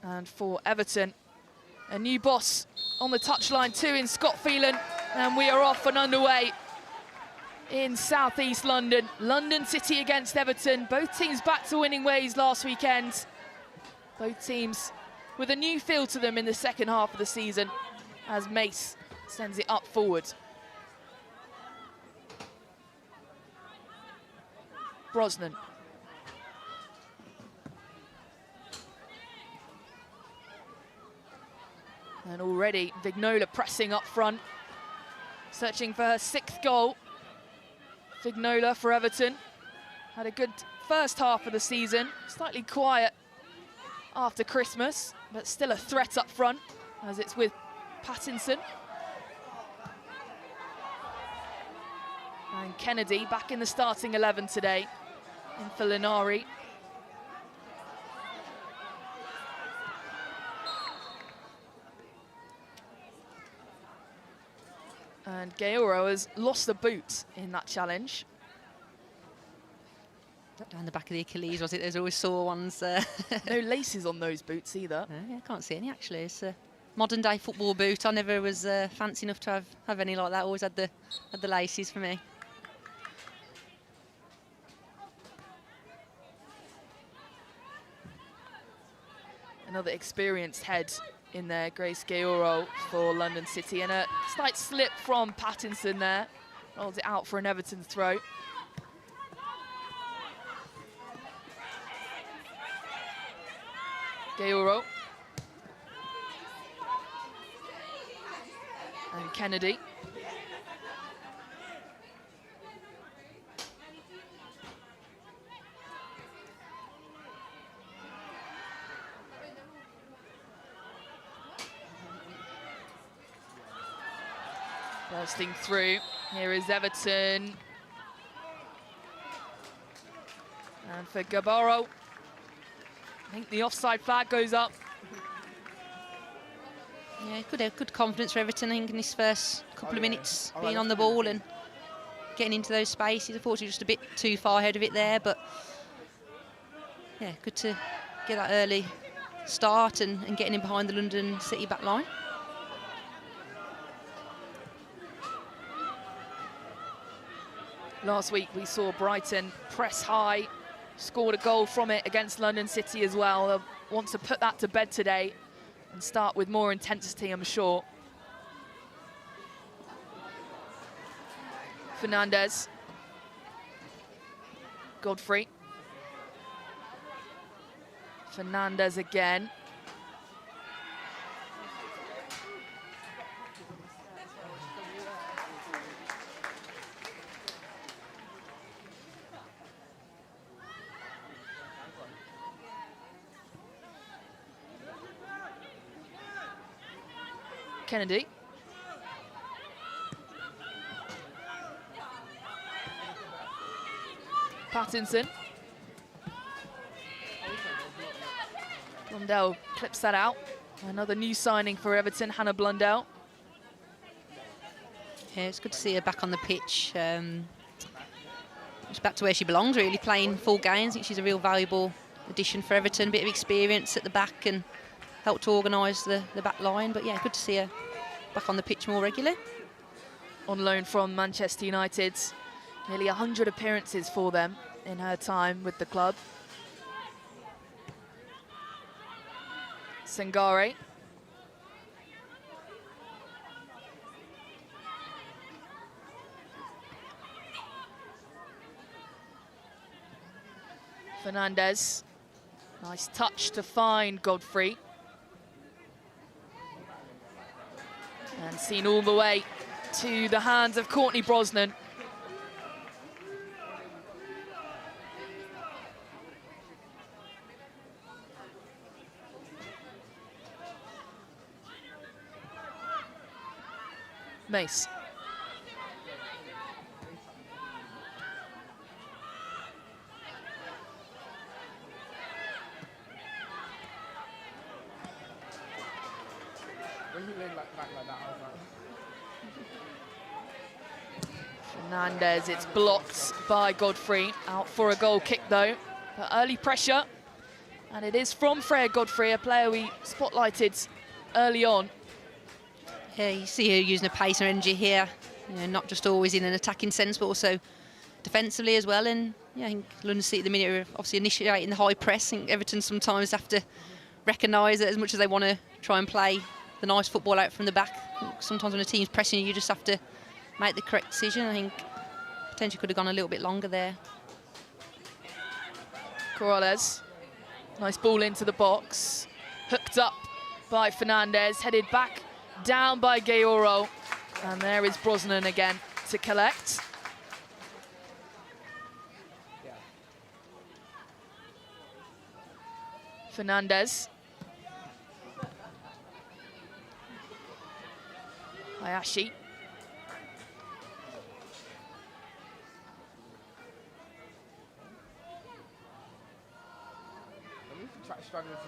And for Everton, a new boss on the touchline too in Scott Phelan. And we are off and underway in southeast London. London City against Everton. Both teams back to winning ways last weekend. Both teams with a new feel to them in the second half of the season as Mace sends it up forward. Brosnan. And already Vignola pressing up front, searching for her 6th goal. Vignola for Everton had a good first half of the season, slightly quiet after Christmas, but still a threat up front as it's with Pattinson. And Kennedy back in the starting 11 today in for Linari. And Gauro has lost the boot in that challenge. Down the back of the Achilles, was it? There's always sore ones. No laces on those boots either. Yeah, I can't see any actually. It's a modern day football boot. I never was fancy enough to have any like that. Always had the laces for me. Another experienced head in there, Grace Gauro for London City, and a slight slip from Pattinson there. Rolls it out for an Everton throw. Gauro. And Kennedy. Bursting through. Here is Everton. And for Gabaro, I think the offside flag goes up. Yeah, good confidence for Everton, I think, in this first couple of minutes, being on the ball and getting into those spaces. Unfortunately, just a bit too far ahead of it there, but yeah, good to get that early start and getting in behind the London City back line. Last week we saw Brighton press high, scored a goal from it against London City as well. They'll want to put that to bed today and start with more intensity, I'm sure. Fernandez. Godfrey. Fernandez again. Kennedy. Pattinson. Blundell clips that out. Another new signing for Everton, Hannah Blundell. Yeah, it's good to see her back on the pitch. She's back to where she belongs, really, playing full games. I think she's a real valuable addition for Everton. A bit of experience at the back and helped to organise the back line. But yeah, good to see her back on the pitch more regularly. On loan from Manchester United. Nearly 100 appearances for them in her time with the club. Sangare. Fernandez. Nice touch to find Godfrey. And seen all the way to the hands of Courtney Brosnan. Mace. Fernandez, it's blocked by Godfrey. Out for a goal kick though. But early pressure And it is from Freya Godfrey, a player we spotlighted early on. Yeah, you see her using her pace and energy here, you know, not just always in an attacking sense, but also defensively as well. And yeah, I think London City at the minute are obviously initiating the high press. I think Everton sometimes have to recognise that as much as they want to try and play the nice football out from the back, sometimes when a team's pressing you just have to make the correct decision. I think potentially could have gone a little bit longer there. Corrales, nice ball into the box, hooked up by Fernandez, headed back down by Gaoro, and there is Brosnan again to collect. Fernandez. Hayashi.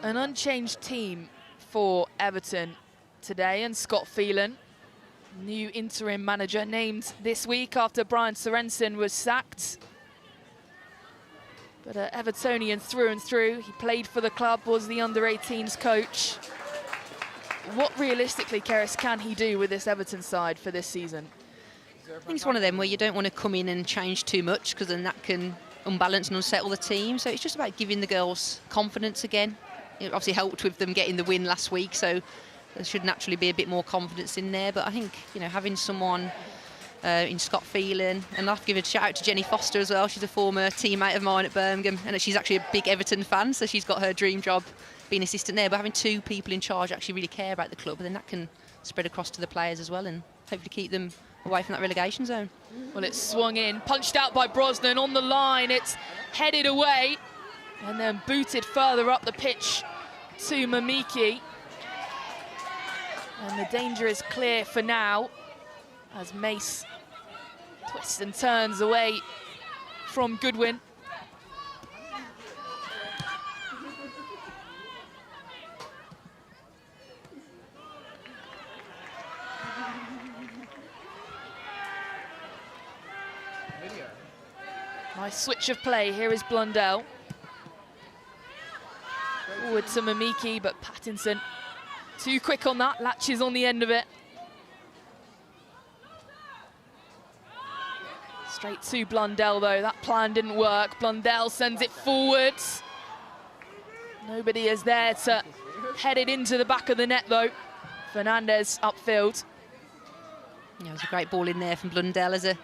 An unchanged team for Everton today, and Scott Phelan, new interim manager, named this week after Brian Sorensen was sacked. But Evertonian through and through. He played for the club, was the under-18s coach. What realistically, Keris, can he do with this Everton side for this season? I think it's one of them where you don't want to come in and change too much, because then that can unbalance and unsettle the team. So it's just about giving the girls confidence again. It obviously helped with them getting the win last week, so there should naturally be a bit more confidence in there. But I think, you know, having someone in Scott Phelan, and I'll have to give a shout out to Jenny Foster as well. She's a former teammate of mine at Birmingham, and she's actually a big Everton fan, so she's got her dream job being assistant there. But having two people in charge who actually really care about the club, and then that can spread across to the players as well, and hopefully keep them away from that relegation zone. Well, it's swung in, punched out by Brosnan on the line. It's headed away and then booted further up the pitch to Mamiki. And the danger is clear for now as Mace twists and turns away from Goodwin. Nice switch of play. Here is Blundell. Forward to Mamiki, but Pattinson too quick on that, latches on the end of it. Straight to Blundell though, that plan didn't work. Blundell sends it forwards. Nobody is there to head it into the back of the net though. Fernandez upfield. Yeah, it was a great ball in there from Blundell as a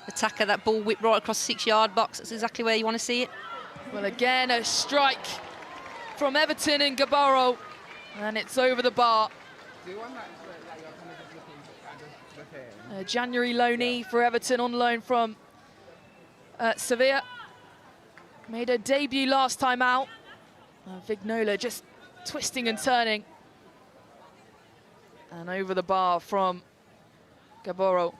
attacker. That ball whipped right across the 6-yard box. That's exactly where you want to see it. Well, again, a strike from Everton and Gabaro, and it's over the bar. January loanee for Everton, on loan from Sevilla. Made a debut last time out. Vignola just twisting and turning. And over the bar from Gabaro.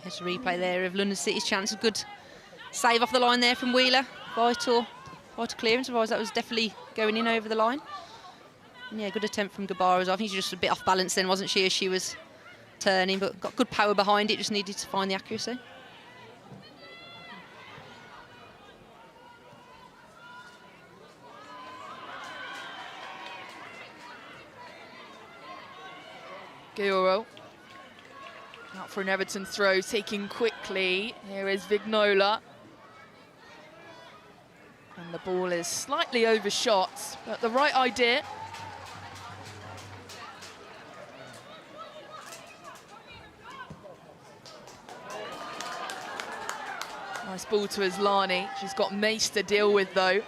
There's a replay there of London City's chance. A good save off the line there from Wheeler. Vital clearance, otherwise that was definitely going in over the line. And yeah, good attempt from Gabara as well. I think she was just a bit off balance then, wasn't she, as she was turning, but got good power behind it, just needed to find the accuracy. Gaoro. Out for an Everton throw, taking quickly. Here is Vignola. And the ball is slightly overshot, but the right idea. Nice ball to Islani. She's got Mace to deal with though.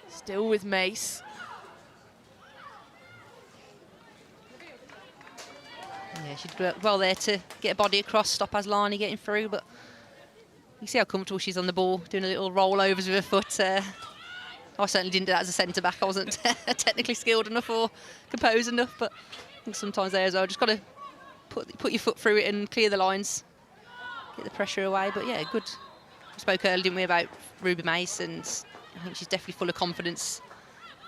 Still with Mace. Yeah, she did well there to get a body across, stop Aslani getting through, but you see how comfortable she's on the ball, doing a little rollovers with her foot. I certainly didn't do that as a centre-back. I wasn't technically skilled enough or composed enough, but I think sometimes there as well, just got to put your foot through it and clear the lines, get the pressure away. But yeah, good. We spoke earlier, didn't we, about Ruby Mace, and I think she's definitely full of confidence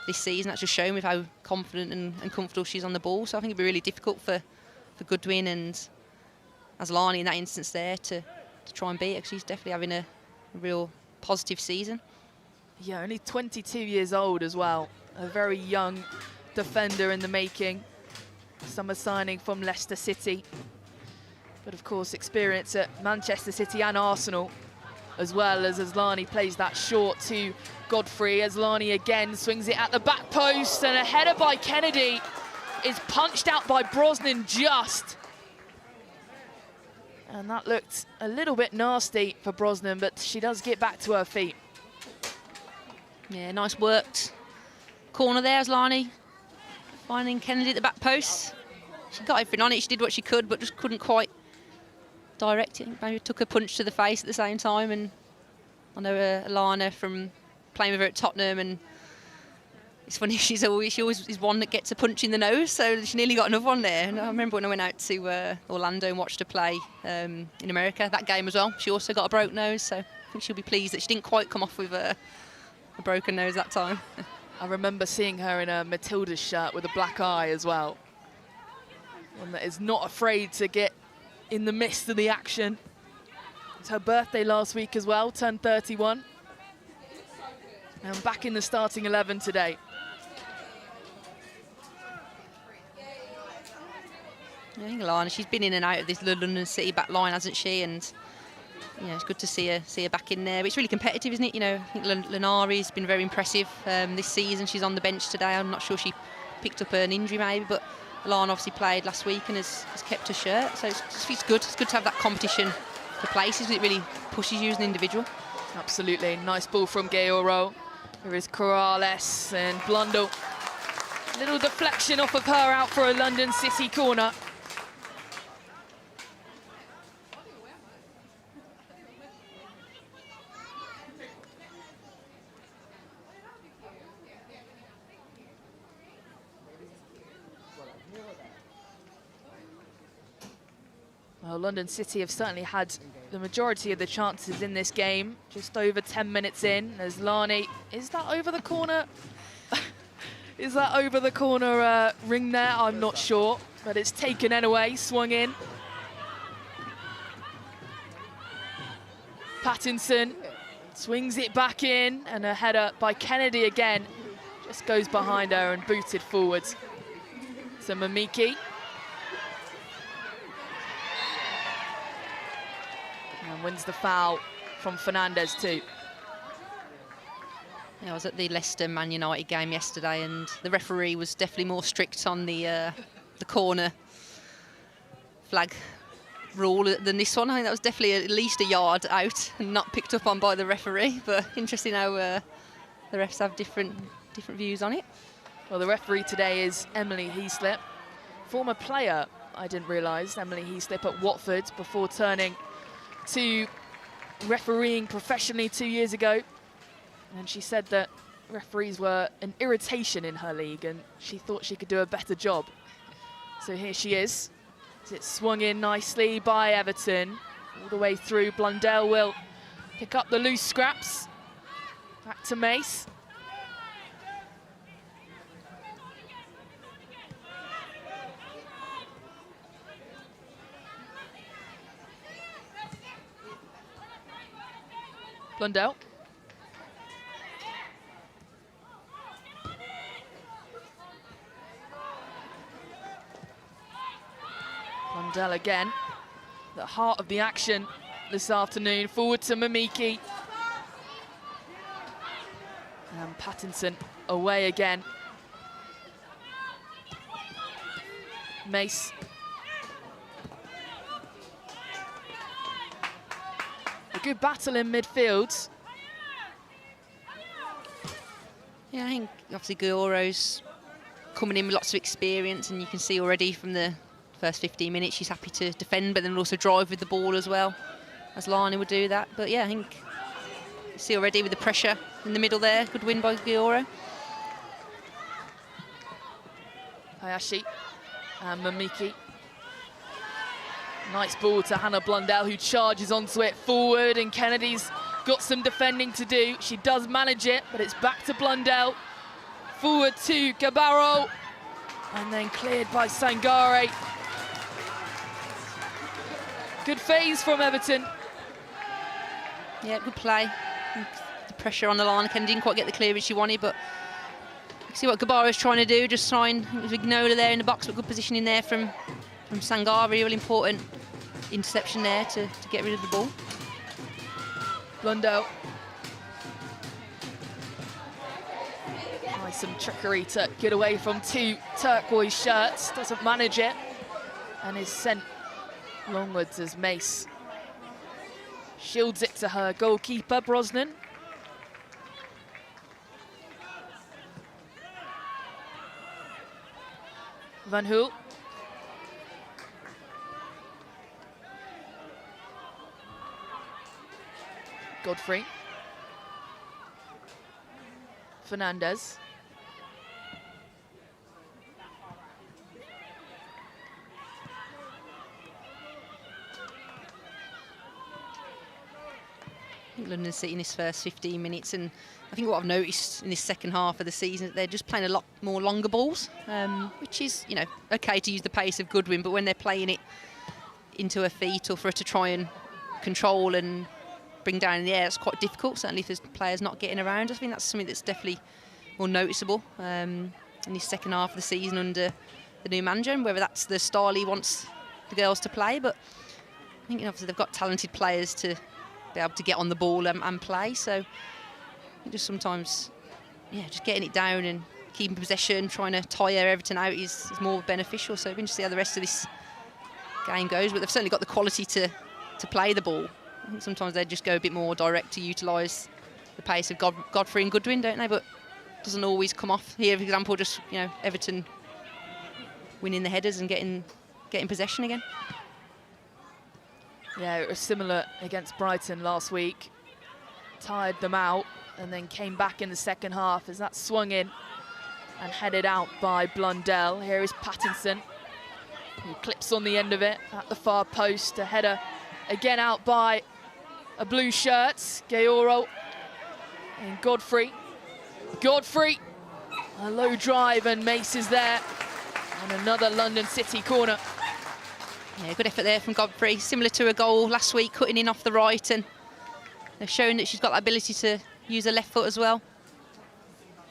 this season. That's just shown with how confident and comfortable she's on the ball. So I think it'd be really difficult for Goodwin and Aslani in that instance there to try and beat her, because she's definitely having a real positive season. Yeah, only 22 years old as well. A very young defender in the making. Summer signing from Leicester City. But of course, experience at Manchester City and Arsenal, as well as Aslani plays that short to Godfrey. Aslani again swings it at the back post, and a header by Kennedy is punched out by Brosnan just. And that looked a little bit nasty for Brosnan, but she does get back to her feet. Yeah, nice worked corner there, Aslani finding Kennedy at the back post. She got everything on it, she did what she could, but just couldn't quite direct it. Maybe took a punch to the face at the same time. And I know Alana from playing with her at Tottenham, and it's funny, she always is one that gets a punch in the nose, so she nearly got another one there. And I remember when I went out to Orlando and watched her play in America, that game as well, she also got a broke nose, so I think she'll be pleased that she didn't quite come off with a broken nose that time. I remember seeing her in a Matilda's shirt with a black eye as well. One that is not afraid to get in the midst of the action. It's her birthday last week as well, turned 31. And back in the starting 11 today. I think Alana, she's been in and out of this London City back line, hasn't she? And yeah, it's good to see her back in there. But it's really competitive, isn't it? You know, I think Lenari's been very impressive this season. She's on the bench today. I'm not sure she picked up an injury maybe, but Alana obviously played last week and has kept her shirt. So it's good. It's good to have that competition for places. It really pushes you as an individual. Absolutely. Nice ball from Gaoro. Here is Corrales and Blundell. Little deflection off of her out for a London City corner. Well, London City have certainly had the majority of the chances in this game. Just over 10 minutes in, as Lani, is that over the corner? Is that over the corner ring there? I'm not sure, but it's taken anyway, swung in. Pattinson swings it back in, and a header by Kennedy again. Just goes behind her and booted forwards. So Mamiki. And wins the foul from Fernandez too. Yeah, I was at the Leicester Man United game yesterday, and the referee was definitely more strict on the corner flag rule than this one. I think that was definitely at least a yard out and not picked up on by the referee. But interesting how the refs have different views on it. Well, the referee today is Emily Heaslip, former player, I didn't realise, Emily Heaslip at Watford before turning to refereeing professionally 2 years ago. And she said that referees were an irritation in her league and she thought she could do a better job. So here she is. It's swung in nicely by Everton. All the way through, Blundell will pick up the loose scraps. Back to Mace. Blundell. Blundell again, the heart of the action this afternoon. Forward to Mamiki. And Pattinson away again. Mace. A good battle in midfield. Yeah, I think obviously Gaoro's coming in with lots of experience, and you can see already from the first 15 minutes she's happy to defend, but then also drive with the ball as well, as Lani would do that. But yeah, I think you see already with the pressure in the middle there, good win by Gaoro. Hayashi and Mamiki. Nice ball to Hannah Blundell, who charges onto it forward, and Kennedy's got some defending to do. She does manage it, but it's back to Blundell. Forward to Gabaro, and then cleared by Sangare. Good phase from Everton. Yeah, good play. The pressure on the line. Ken didn't quite get the clearance she wanted, but you can see what Gabara's trying to do. Just trying with Ignola there in the box, but good positioning there from Sangari. Really important interception there to get rid of the ball. Blundell. Tries some trickery to get away from 2 turquoise shirts. Doesn't manage it, and is sent longwards as Mace shields it to her goalkeeper, Brosnan. Van Hoel. Godfrey. Fernandez. London City in his first 15 minutes, and I think what I've noticed in this second half of the season, they're just playing a lot more longer balls, which is, you know, okay to use the pace of Goodwin, but when they're playing it into her feet or for her to try and control and bring down in the air, it's quite difficult, certainly if there's players not getting around. I think that's something that's definitely more noticeable in this second half of the season under the new manager, and whether that's the style he wants the girls to play. But I think, you know, obviously they've got talented players to be able to get on the ball and play, so just sometimes, yeah, just getting it down and keeping possession, trying to tire Everton out is more beneficial. So we're going to see how the rest of this game goes, but they've certainly got the quality to play the ball. I think sometimes they just go a bit more direct to utilise the pace of Godfrey and Goodwin, don't they? But it doesn't always come off. Here, for example, just, you know, Everton winning the headers and getting possession again. Yeah, it was similar against Brighton last week. Tired them out and then came back in the second half as that swung in and headed out by Blundell. Here is Pattinson, who clips on the end of it at the far post. A header again out by a blue shirt, Gaoro and Godfrey. Godfrey, a low drive and Mace is there. And another London City corner. Yeah, good effort there from Godfrey, similar to a goal last week, cutting in off the right, and they're showing that she's got the ability to use her left foot as well.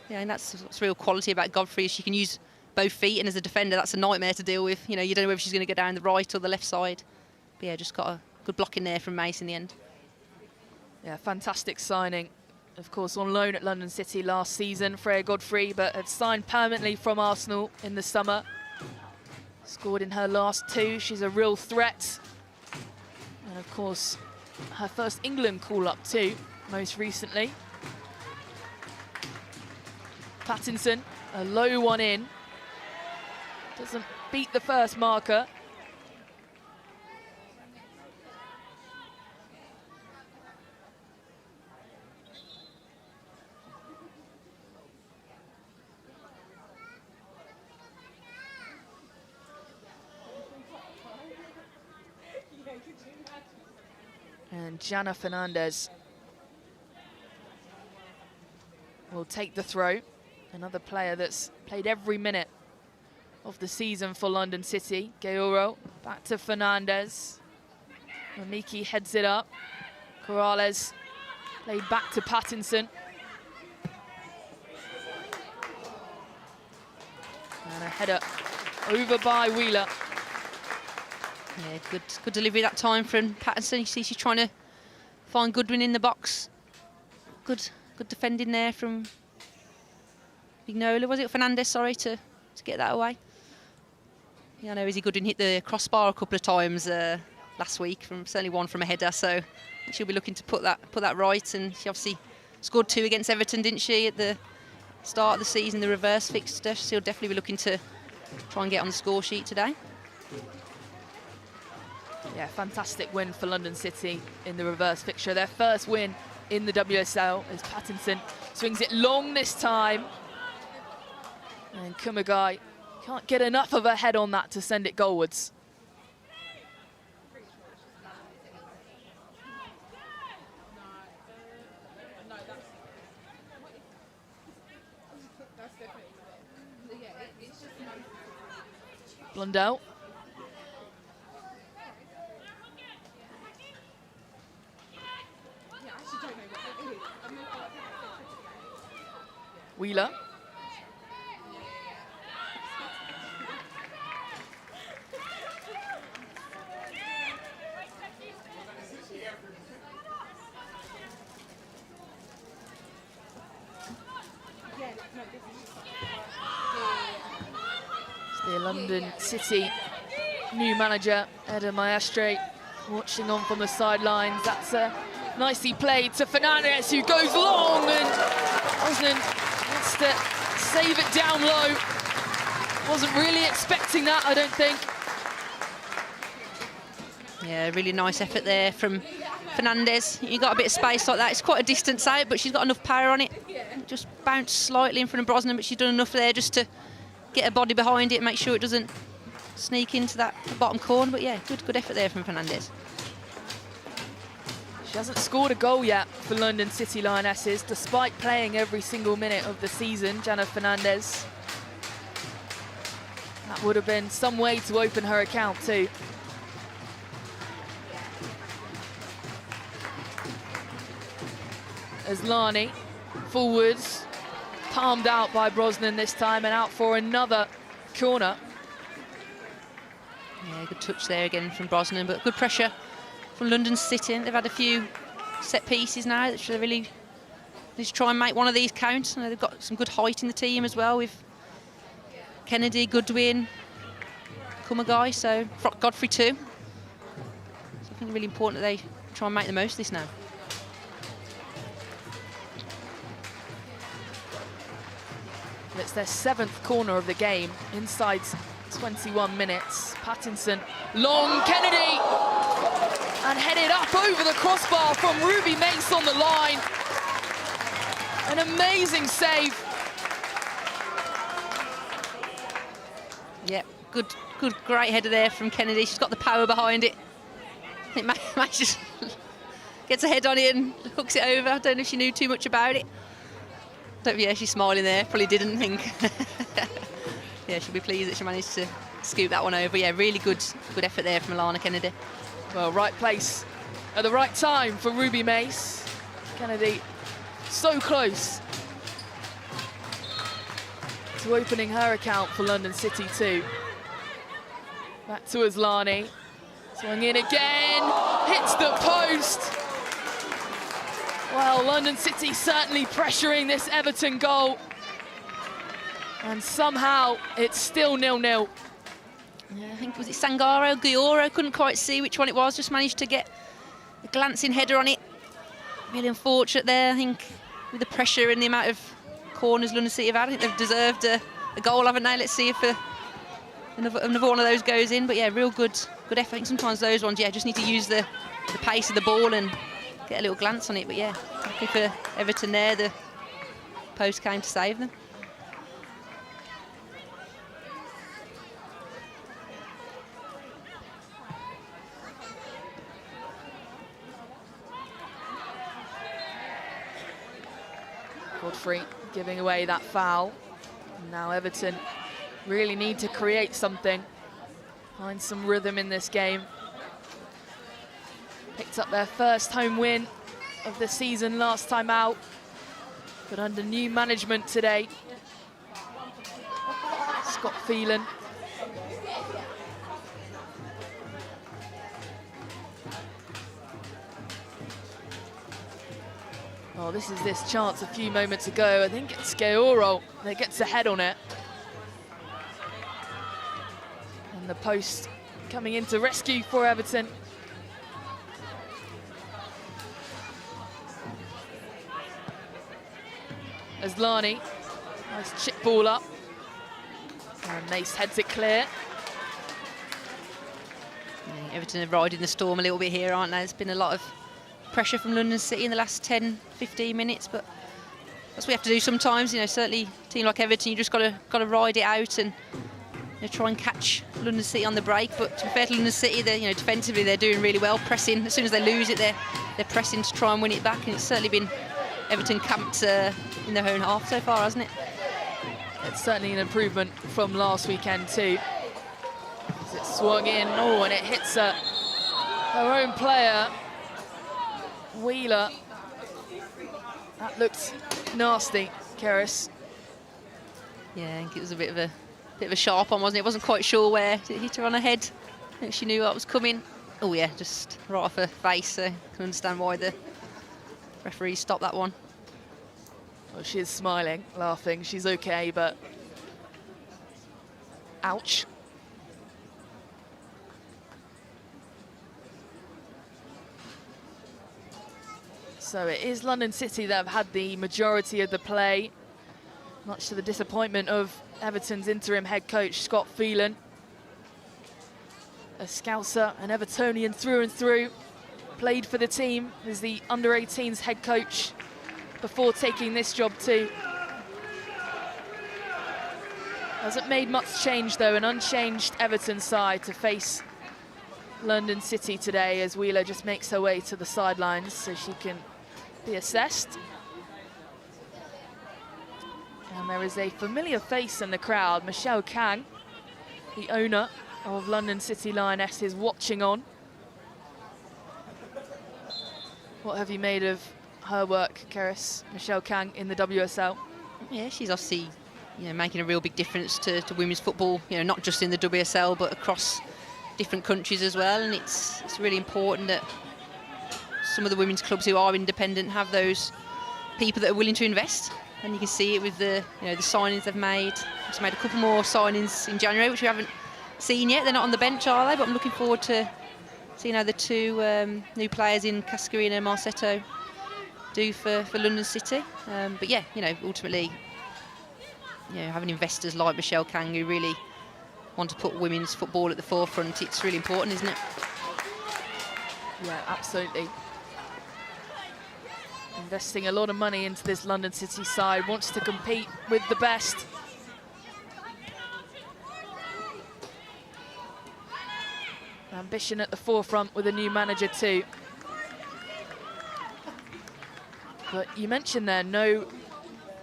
Yeah, and that's what's real quality about Godfrey, is she can use both feet, and as a defender that's a nightmare to deal with. You know, you don't know whether she's going to go down the right or the left side. But yeah, just got a good block in there from Mace in the end. Yeah, fantastic signing. Of course, on loan at London City last season, Freya Godfrey, but had signed permanently from Arsenal in the summer. Scored in her last 2. She's a real threat. And of course, her first England call-up too, most recently. Pattinson, a low one in. Doesn't beat the first marker. And Jana Fernandez will take the throw. Another player that's played every minute of the season for London City. Gaoro back to Fernandez. Mamiki heads it up. Corrales played back to Pattinson. And a header over by Wheeler. Yeah, good delivery that time from Pattinson. You see she's trying to find Goodwin in the box. Good defending there from Vignola, was it? Fernandez, sorry, to get that away. Yeah, I know Izzy Goodwin hit the crossbar a couple of times last week, certainly one from a header, so she'll be looking to put that right, and she obviously scored 2 against Everton, didn't she, at the start of the season, the reverse fixture. She'll definitely be looking to try and get on the score sheet today. Yeah, fantastic win for London City in the reverse fixture. Their first win in the WSL as Pattinson swings it long this time. And Kumagai can't get enough of a head on that to send it goalwards. Blundell. Wheeler. The London City new manager, Eda Maestre, watching on from the sidelines. That's nicely played to Fernandez, who goes long, and Brosnan wants to save it down low. Wasn't really expecting that, I don't think. Yeah, really nice effort there from Fernandez. You got a bit of space like that. It's quite a distance out, but she's got enough power on it. Just bounced slightly in front of Brosnan, but she's done enough there just to get her body behind it and make sure it doesn't sneak into that bottom corner. But yeah, good effort there from Fernandez. She hasn't scored a goal yet for London City Lionesses, despite playing every single minute of the season, Jana Fernandez. That would have been some way to open her account too. Aslani forwards, palmed out by Brosnan this time, and out for another corner. Yeah, good touch there again from Brosnan, but good pressure from London City. They've had a few set pieces now that should really just try and make one of these count. They've got some good height in the team as well, with Kennedy, Goodwin, Kumagai, so Godfrey too. So I think it's really important that they try and make the most of this now. It's their 7th corner of the game, inside 21 minutes. Pattinson, long, Kennedy, and headed up over the crossbar from Ruby Mace on the line. An amazing save. Yeah, great header there from Kennedy. She's got the power behind it. I think Mace just gets a head on it and hooks it over. I don't know if she knew too much about it. Yeah, she's smiling there. Probably didn't think. Yeah, she'll be pleased that she managed to scoop that one over. Yeah, really good effort there from Alana Kennedy. Well, right place at the right time for Ruby Mace. Kennedy so close to opening her account for London City too. Back to Aslani. Swung in again, hits the post. Well, London City certainly pressuring this Everton goal. And somehow it's still 0-0. Yeah, I think, was it Sangaro, Gioro? Couldn't quite see which one it was, just managed to get a glancing header on it. Really unfortunate there, I think, with the pressure and the amount of corners London City have had. I think they've deserved a goal, haven't they? Let's see if another one of those goes in. But yeah, real good effort. I think sometimes those ones, yeah, just need to use the pace of the ball and get a little glance on it. But yeah, lucky for Everton there, the post came to save them. Godfrey giving away that foul. Now Everton really need to create something, find some rhythm in this game. Picked up their first home win of the season last time out, but under new management today. Scott Phelan. Oh, this is this chance a few moments ago. I think it's Gaoro that gets a head on it. And the post coming into rescue for Everton. Aslani, nice chip ball up. And Mace heads it clear. Yeah, Everton are riding the storm a little bit here, aren't they? There's been a lot of pressure from London City in the last 10-15 minutes, but that's what we have to do sometimes. You know, certainly a team like Everton, you just got to ride it out and try and catch London City on the break. But to be fair to London City, they're defensively they're doing really well, pressing. As soon as they lose it, they're pressing to try and win it back, and it's certainly been Everton camped in their own half so far, hasn't it? It's certainly an improvement from last weekend too. As it swung in, and it hits her own player, Wheeler. That looked nasty, Keris. Yeah, I think it was a bit of a sharp one, wasn't it? Wasn't quite sure where it hit her on her head. I think she knew what was coming. Oh yeah, just right off her face. So I can understand why the referee stopped that one. Well, she is smiling, laughing. She's okay, but ouch. So it is London City that have had the majority of the play, much to the disappointment of Everton's interim head coach, Scott Phelan. A Scouser, an Evertonian through and through, played for the team as the under-18s head coach before taking this job too. Hasn't made much change though, an unchanged Everton side to face London City today as Wheeler just makes her way to the sidelines so she can be assessed. And there is a familiar face in the crowd, Michelle Kang, the owner of London City Lionesses, watching on. What have you made of her work, Keris, Michelle Kang, in the WSL? Yeah, she's obviously, making a real big difference to women's football, not just in the WSL, but across different countries as well. And it's really important that some of the women's clubs who are independent have those people that are willing to invest. And you can see it with the signings they've made. Just made a couple more signings in January, which we haven't seen yet. They're not on the bench, are they? But I'm looking forward to seeing how the two new players in Cascarino and Marsetto do for London City. But yeah, ultimately, having investors like Michelle Kang who really want to put women's football at the forefront, it's really important, isn't it? Yeah, absolutely. Investing a lot of money into this London City side, wants to compete with the best. Ambition at the forefront with a new manager too. But you mentioned there, no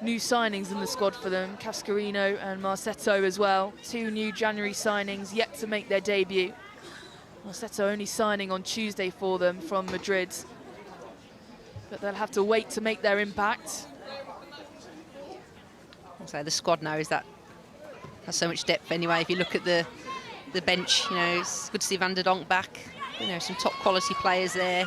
new signings in the squad for them. Cascarino and Marsetto as well. Two new January signings yet to make their debut. Marsetto only signing on Tuesday for them from Madrid. But they'll have to wait to make their impact. So the squad now has so much depth anyway. If you look at the bench, it's good to see Van der Donk back. Some top quality players there.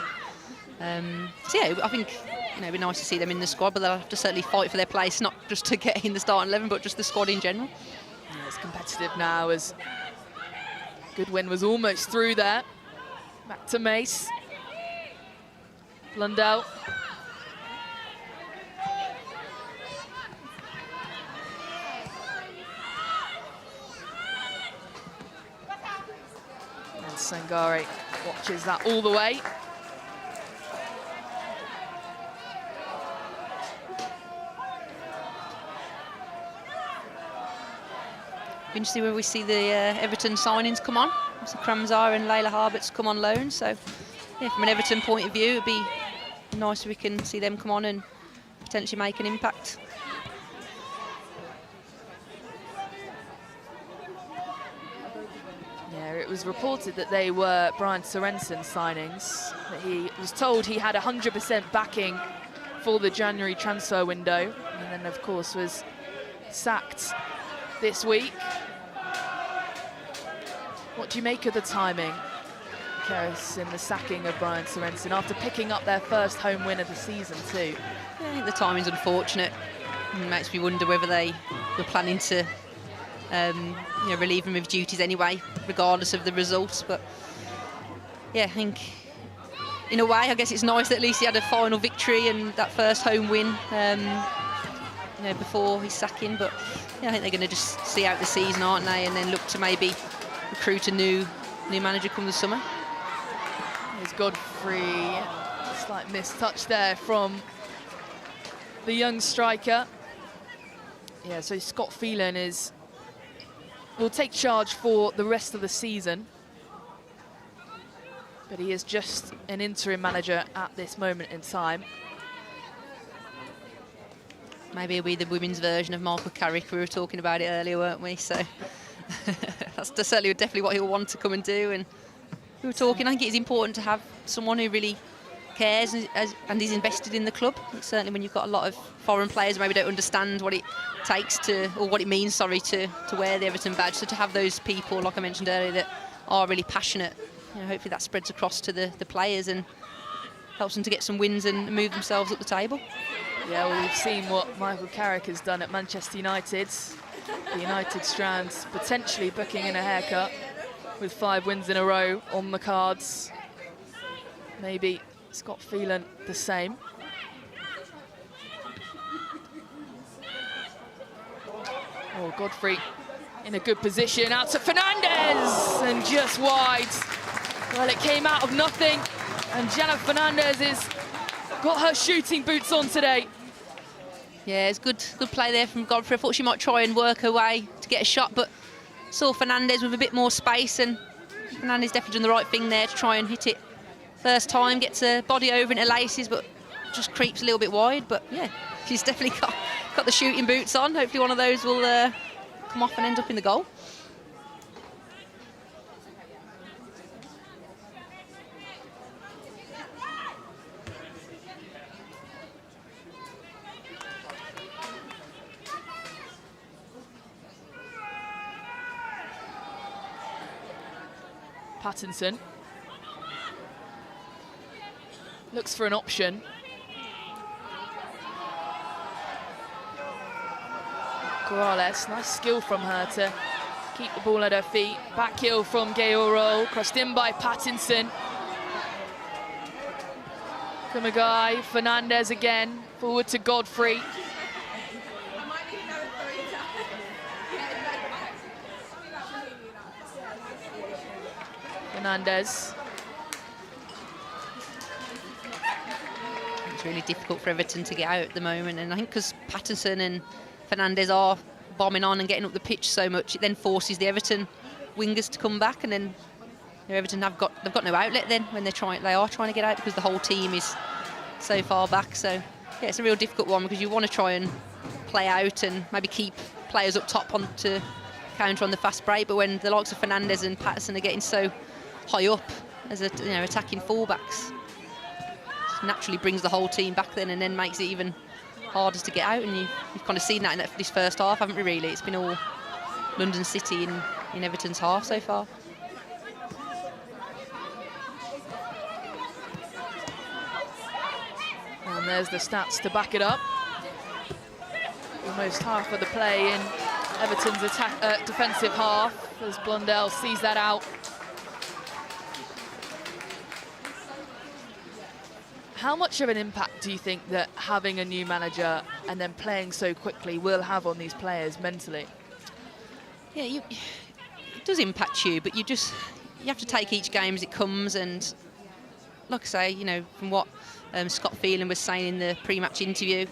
So yeah, I think it'd be nice to see them in the squad, but they'll have to certainly fight for their place, not just to get in the starting 11, but just the squad in general. Yeah, it's competitive now as Goodwin was almost through there. Back to Mace. Blundell. And Sangare watches that all the way. Interesting where we see the Everton signings come on. So Kramzar and Layla Harbert's come on loan. So yeah, from an Everton point of view, it'd be nice if we can see them come on and potentially make an impact. Yeah, it was reported that they were Brian Sorensen signings. That he was told he had 100% backing for the January transfer window, and then of course was sacked this week. What do you make of the timing, Keris, in the sacking of Brian Sorensen after picking up their first home win of the season too? Yeah, I think the timing's unfortunate. It makes me wonder whether they were planning to relieve him of duties anyway, regardless of the results. But yeah, I think in a way, I guess it's nice that at least he had a final victory and that first home win before his sacking. But yeah, I think they're going to just see out the season, aren't they, and then look to maybe recruit a new manager come the summer. There's Godfrey, slight missed touch there from the young striker. Yeah, so Scott Phelan will take charge for the rest of the season, but he is just an interim manager at this moment in time. Maybe it'll be the women's version of Michael Carrick. We were talking about it earlier, weren't we? So that's definitely what he'll want to come and do. And we were talking, I think it is important to have someone who really cares and is invested in the club. It's certainly when you've got a lot of foreign players who maybe don't understand what it takes to, or what it means, sorry, to wear the Everton badge. So to have those people, like I mentioned earlier, that are really passionate, hopefully that spreads across to the players and helps them to get some wins and move themselves up the table. Yeah, well, we've seen what Michael Carrick has done at Manchester United. The United Strands potentially booking in a haircut with 5 wins in a row on the cards. Maybe Scott Phelan the same. Oh, Godfrey in a good position, out to Fernandez, and just wide. Well, it came out of nothing, and Jana Fernandez has got her shooting boots on today. Yeah, it's good play there from Godfrey. I thought she might try and work her way to get a shot, but saw Fernandez with a bit more space, and Fernandez definitely done the right thing there to try and hit it first time, gets a body over into laces, but just creeps a little bit wide. But yeah, she's definitely got the shooting boots on. Hopefully one of those will come off and end up in the goal. Pattinson looks for an option. Corrales, nice skill from her to keep the ball at her feet. Back heel from Gayoro, crossed in by Pattinson. Kumagai, Fernandez again, forward to Godfrey. Fernandez. It's really difficult for Everton to get out at the moment, and I think because Pattinson and Fernandez are bombing on and getting up the pitch so much, it then forces the Everton wingers to come back, and then Everton they've got no outlet then when they are trying to get out, because the whole team is so far back. So yeah, it's a real difficult one, because you want to try and play out and maybe keep players up top on to counter on the fast break, but when the likes of Fernandez and Pattinson are getting so high up as attacking fullbacks, it naturally brings the whole team back then, and then makes it even harder to get out. And you've kind of seen that in this first half, haven't we, really? It's been all London City in Everton's half so far. And there's the stats to back it up. Almost half of the play in Everton's defensive half, as Blundell sees that out. How much of an impact do you think that having a new manager and then playing so quickly will have on these players mentally? Yeah, it does impact you, but you have to take each game as it comes. And like I say, from what Scott Phelan was saying in the pre-match interview,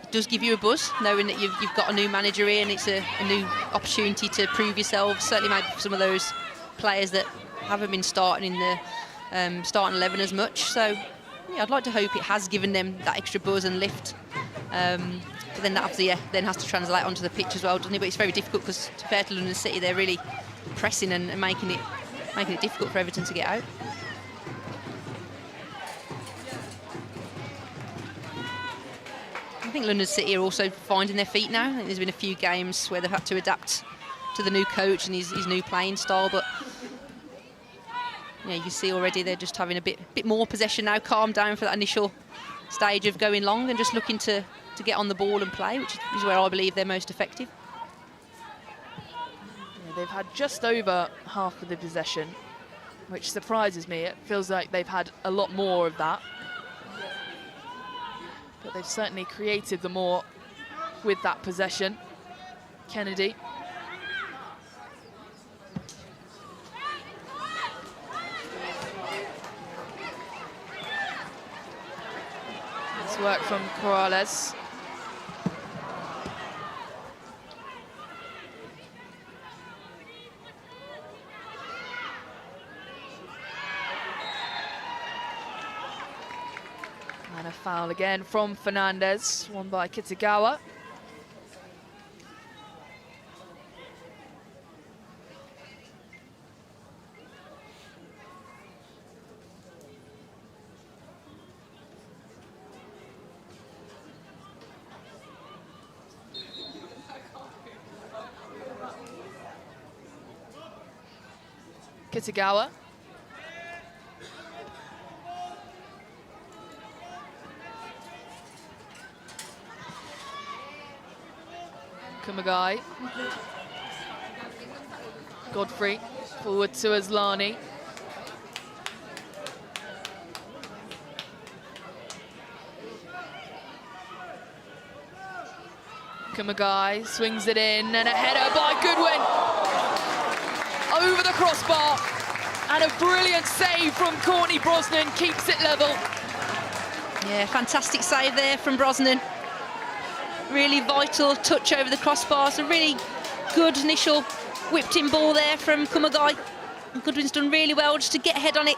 it does give you a buzz knowing that you've got a new manager here, and it's a new opportunity to prove yourselves. Certainly maybe for some of those players that haven't been starting in the starting 11 as much. So yeah, I'd like to hope it has given them that extra buzz and lift. But then that obviously then has to translate onto the pitch as well, doesn't it? But it's very difficult, because compared to London City, they're really pressing and making it difficult for Everton to get out. I think London City are also finding their feet now. I think there's been a few games where they've had to adapt to the new coach and his new playing style, but you can see already they're just having a bit more possession now, calmed down for that initial stage of going long, and just looking to get on the ball and play, which is where I believe they're most effective. Yeah, they've had just over half of the possession, which surprises me. It feels like they've had a lot more of that. But they've certainly created the more with that possession. Kennedy. Nice work from Corrales. And a foul again from Fernandez, won by Kitagawa. Kitagawa. Kumagai. Godfrey. Forward to Aslani. Kumagai swings it in, and a header by Goodwin. Over the crossbar. And a brilliant save from Courtney Brosnan, keeps it level. Yeah, fantastic save there from Brosnan. Really vital touch over the crossbar. It's a really good initial whipped-in ball there from Kumagai. And Goodwin's done really well just to get ahead on it.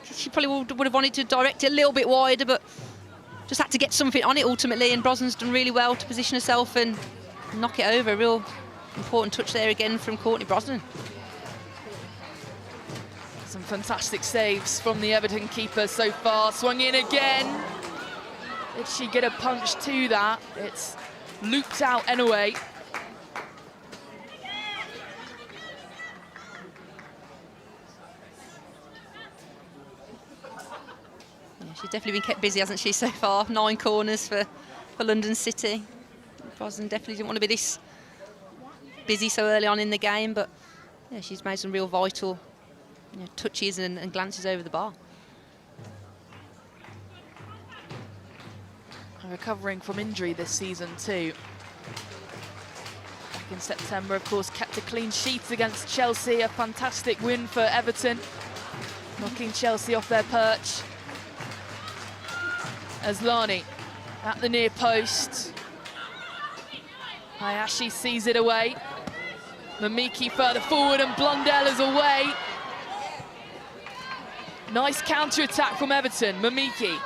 She probably would have wanted to direct it a little bit wider, but just had to get something on it ultimately, and Brosnan's done really well to position herself and knock it over. A real important touch there again from Courtney Brosnan. Some fantastic saves from the Everton keeper so far. Swung in again. Did she get a punch to that? It's looped out anyway. Yeah, she's definitely been kept busy, hasn't she, so far? 9 corners for London City. Brosnan definitely didn't want to be this busy so early on in the game, but yeah, she's made some real vital touches and glances over the bar. Recovering from injury this season too. Back in September, of course, kept a clean sheet against Chelsea. A fantastic win for Everton, knocking Chelsea off their perch. Aslani at the near post. Hayashi sees it away. Mamiki further forward, and Blundell is away. Nice counter-attack from Everton. Mamiki.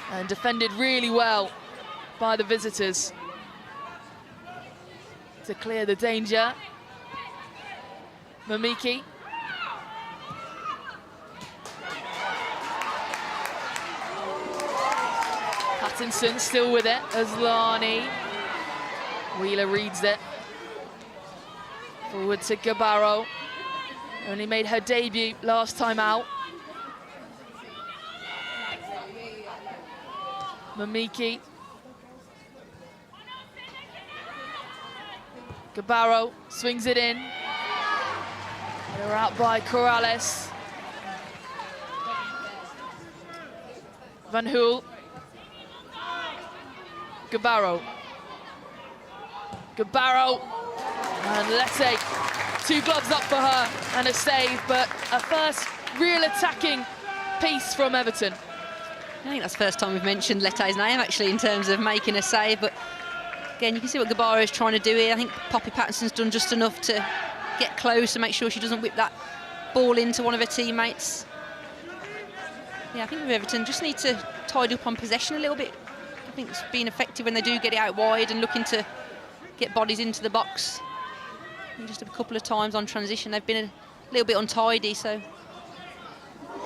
And defended really well by the visitors to clear the danger. Mamiki. Pattinson still with it. Aslani. Wheeler reads it. Forward to Gabaro. Only made her debut last time out. Mamiki. Gabaro swings it in. They're out by Corrales. Van Hool. Gabaro. Gabaro. And Lete. 2 gloves up for her and a save, but a first real attacking piece from Everton. I think that's the first time we've mentioned Lete's name, actually, in terms of making a save. But again, you can see what Gabaro is trying to do here. I think Poppy Pattinson's done just enough to get close and make sure she doesn't whip that ball into one of her teammates. Yeah, I think with Everton, just need to tidy up on possession a little bit. I think it's been effective when they do get it out wide and looking to get bodies into the box. And just a couple of times on transition, they've been a little bit untidy, so...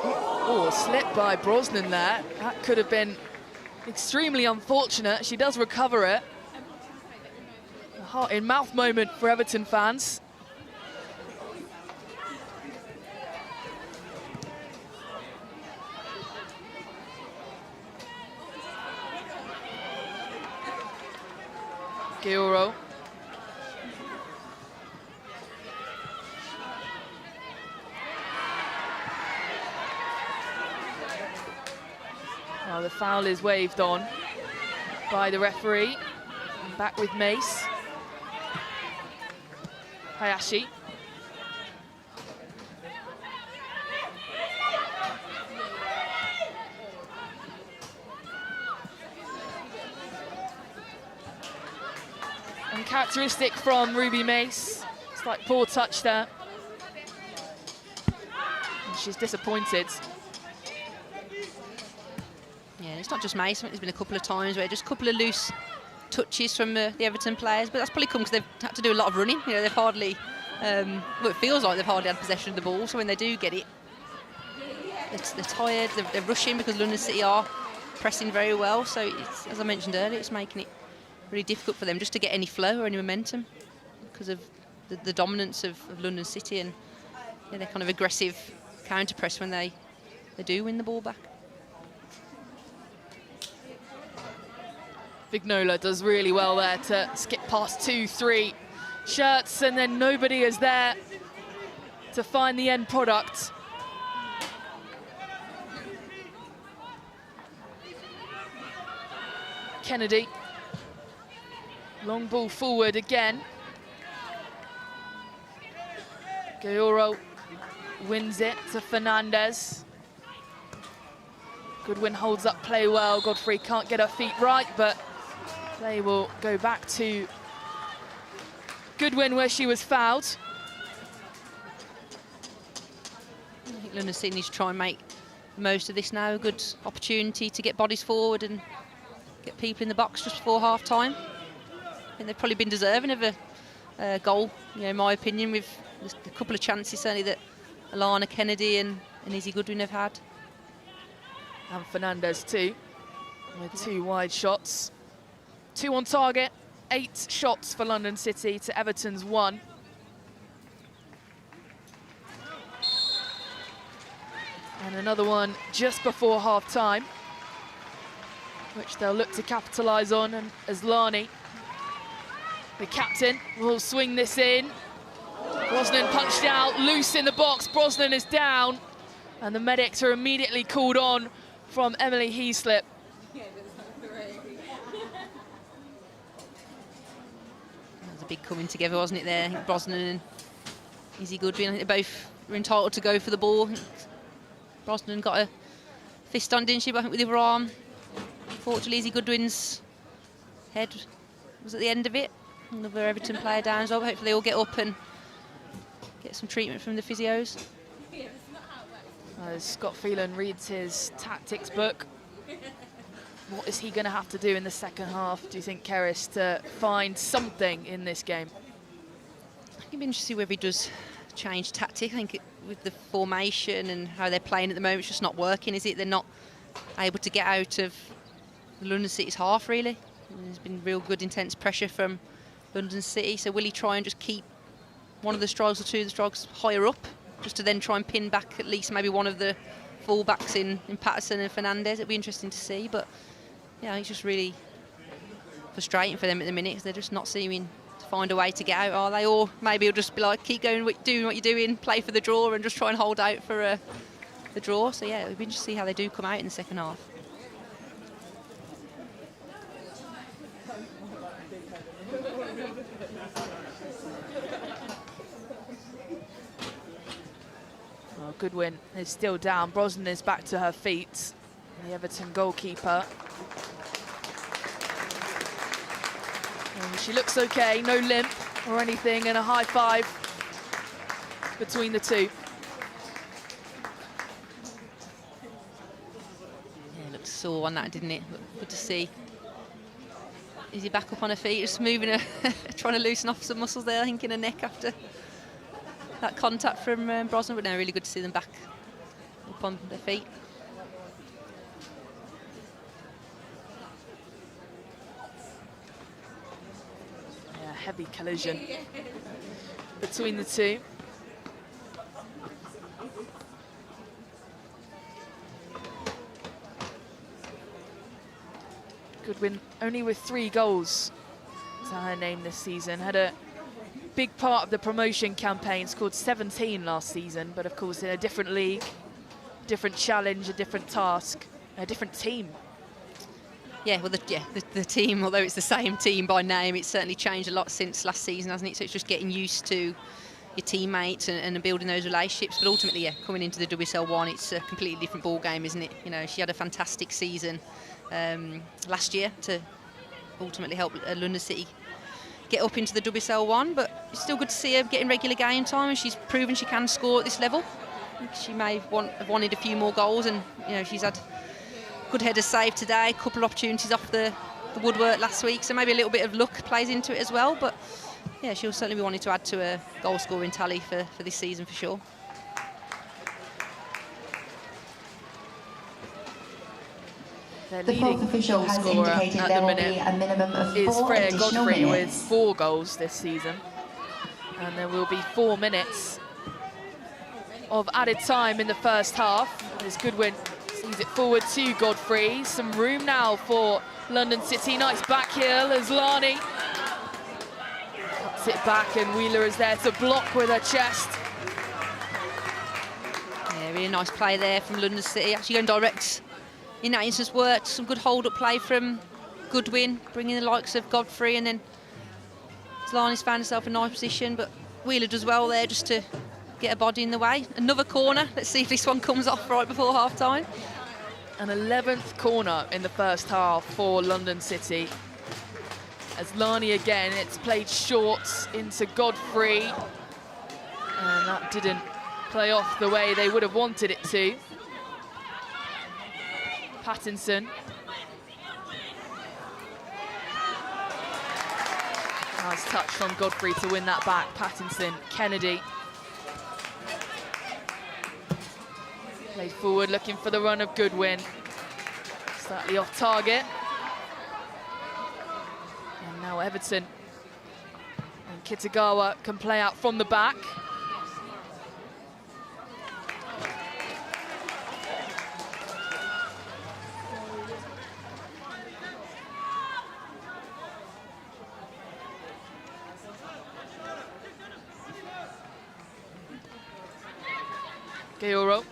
Oh, a slip by Brosnan there. That could have been extremely unfortunate. She does recover it. A heart-in-mouth moment for Everton fans. Gioro. Now the foul is waved on by the referee. And back with Mace. Hayashi. Uncharacteristic from Ruby Mace. It's like poor touch there. And she's disappointed. Yeah, it's not just Mace. I think there's been a couple of times where just a couple of loose touches from the Everton players, but that's probably come because they've had to do a lot of running. You know, they've hardly, well, it feels like they've hardly had possession of the ball, so when they do get it, they're tired, they're rushing because London City are pressing very well, so it's, as I mentioned earlier, it's making it really difficult for them just to get any flow or any momentum because of the dominance of London City and their kind of aggressive counter press when they do win the ball back. Vignola does really well there to skip past 2-3 shirts, and then nobody is there to find the end product. Kennedy, long ball forward again. Gayoro wins it to Fernandez. Goodwin holds up play well. Godfrey can't get her feet right, but play will go back to Goodwin where she was fouled. I think London City needs to try and make the most of this now. A good opportunity to get bodies forward and get people in the box just before half-time. I think they've probably been deserving of a goal, in my opinion, with a couple of chances certainly that Alana Kennedy and Izzy Goodwin have had. And Fernandez too, with 2 wide shots. 2 on target, 8 shots for London City to Everton's 1. And another one just before half-time, which they'll look to capitalise on. And Aslani, the captain, will swing this in. Brosnan punched out, loose in the box. Brosnan is down, and the medics are immediately called on from Emily Heaslip. That was a big coming together, wasn't it, there? I think Brosnan and Izzy Goodwin, I think they both were entitled to go for the ball. Brosnan got a fist on, didn't she, I think with the other arm. Unfortunately, Izzy Goodwin's head was at the end of it. Another Everton player down as well. Hopefully they all get up and get some treatment from the physios. As Scott Phelan reads his tactics book, what is he going to have to do in the second half, do you think, Keris, to find something in this game? I think it'd be interesting to see whether he does change tactic. I think with the formation and how they're playing at the moment, it's just not working, is it? They're not able to get out of London City's half, really. There's been real good intense pressure from London City, so will he try and just keep one of the strikes or 2 of the strikes higher up, just to then try and pin back at least maybe one of the full-backs in Patterson and Fernandez? It'd be interesting to see, but yeah, it's just really frustrating for them at the minute because they're just not seeming to find a way to get out, are they? Or maybe it'll just be like, keep going, doing what you're doing, play for the draw and just try and hold out for the draw. So yeah, it'll be interesting to see how they do come out in the second half. Well, Goodwin is still down. Brosnan is back to her feet. The Everton goalkeeper. And she looks okay, no limp or anything, and a high five between the two. Yeah, looked sore on that, didn't it? Good to see. Is he back up on her feet, just moving her, trying to loosen off some muscles there, I think, in her neck after that contact from Brosnan, but no, really good to see them back up on their feet. Yeah, heavy collision between the two. Goodwin only with 3 goals to her name this season. Had a big part of the promotion campaign, scored 17 last season, but of course in a different league, different challenge, a different task, a different team. Yeah, well, the team, although it's the same team by name, it's certainly changed a lot since last season, hasn't it? So it's just getting used to your teammates and building those relationships. But ultimately, yeah, coming into the WSL 1, it's a completely different ball game, isn't it? You know, she had a fantastic season last year to ultimately help London City get up into the WSL 1, but it's still good to see her getting regular game time, and she's proven she can score at this level. She may have wanted a few more goals, and you know, she's had good header save today, a couple of opportunities off the woodwork last week, so maybe a little bit of luck plays into it as well, but yeah, she'll certainly be wanting to add to a goal scoring tally for this season for sure. Their The leading fourth official goal has scorer indicated at there the will be minute a minimum of is 4 Freya additional Godfrey with minutes. 4 goals this season. And there will be 4 minutes of added time in the first half. As Goodwin sees it forward to Godfrey. Some room now for London City. Nice back heel as Lani cuts it back, and Wheeler is there to block with her chest. Yeah, really nice play there from London City. Actually going direct in that instance worked. Some good hold-up play from Goodwin, bringing the likes of Godfrey, and then Lani's found herself in a nice position, but Wheeler does well there just to get a body in the way. Another corner. Let's see if this one comes off right before half-time. An 11th corner in the first half for London City. As Lani again, it's played short into Godfrey, and that didn't play off the way they would have wanted it to. Pattinson. Nice touch from Godfrey to win that back. Pattinson, Kennedy. Played forward, looking for the run of Goodwin. Slightly off target. And now Everton. And Kitagawa can play out from the back. Gayoro.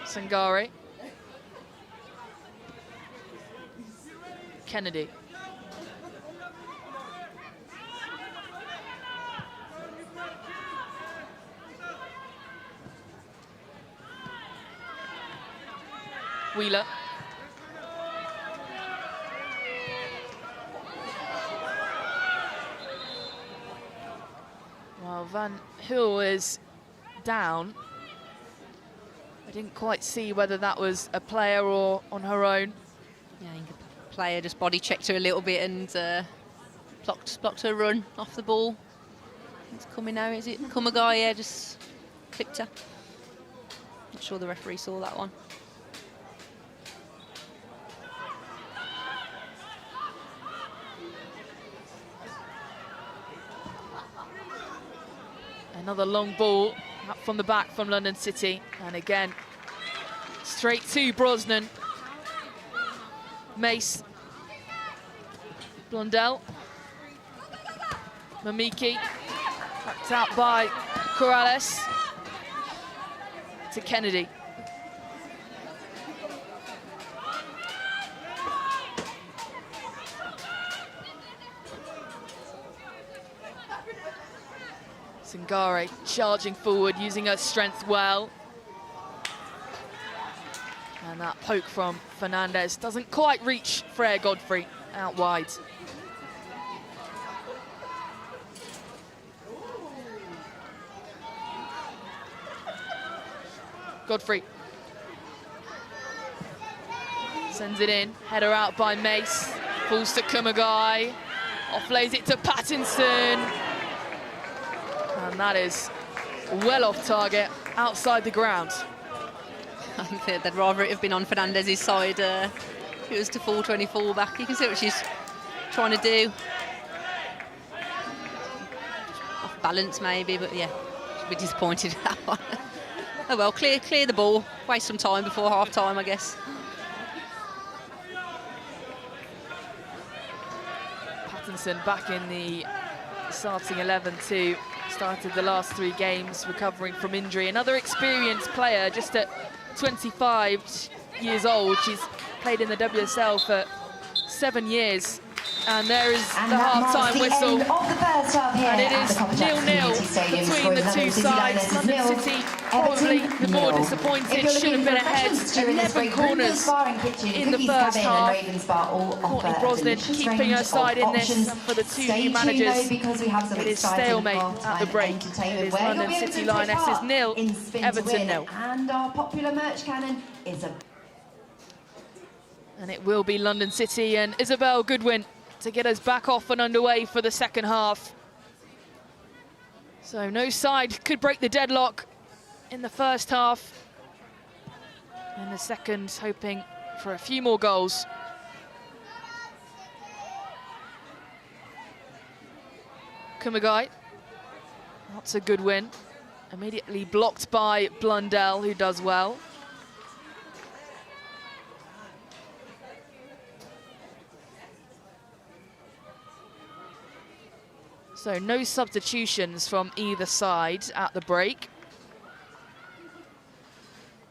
Sangare. Kennedy. Wheeler. Well, Van Hill is down. I didn't quite see whether that was a player or on her own. Yeah, I think the player just body checked her a little bit and blocked her run off the ball. It's coming now, is it? Kumagai, yeah, just clipped her. Not sure the referee saw that one. Another long ball up from the back from London City, and again straight to Brosnan. Mace, Blondell, Mamiki, backed out by Corrales to Kennedy. Sangare charging forward, using her strength well. And that poke from Fernandez doesn't quite reach Freya Godfrey out wide. Godfrey sends it in, header out by Mace, falls to Kumagai, offlays it to Pattinson. And that is well off target, outside the ground. I think they'd rather it have been on Fernandez's side. If it was to fall 24 back. You can see what she's trying to do. Off balance maybe, but yeah, she'll be disappointed with that one. Oh well, clear the ball. Waste some time before half time, I guess. Pattinson back in the starting 11 too. Started the last 3 games recovering from injury. Another experienced player, just at 25 years old. She's played in the WSL for 7 years. And there is the half-time whistle. And it is 0-0 between the two sides. London City probably the more disappointed, should have been ahead. 11 corners in the first half. Courtney Brosnan keeping her side in this. And for the 2 new managers, it is stalemate at the break. It is London City Lionesses 0, Everton 0. And our popular merch cannon is a... And it will be London City and Isabel Goodwin to get us back off and underway for the second half. So no side could break the deadlock in the first half. in the second, hoping for a few more goals. Kumagai, that's a good win. Immediately blocked by Blundell, who does well. So no substitutions from either side at the break.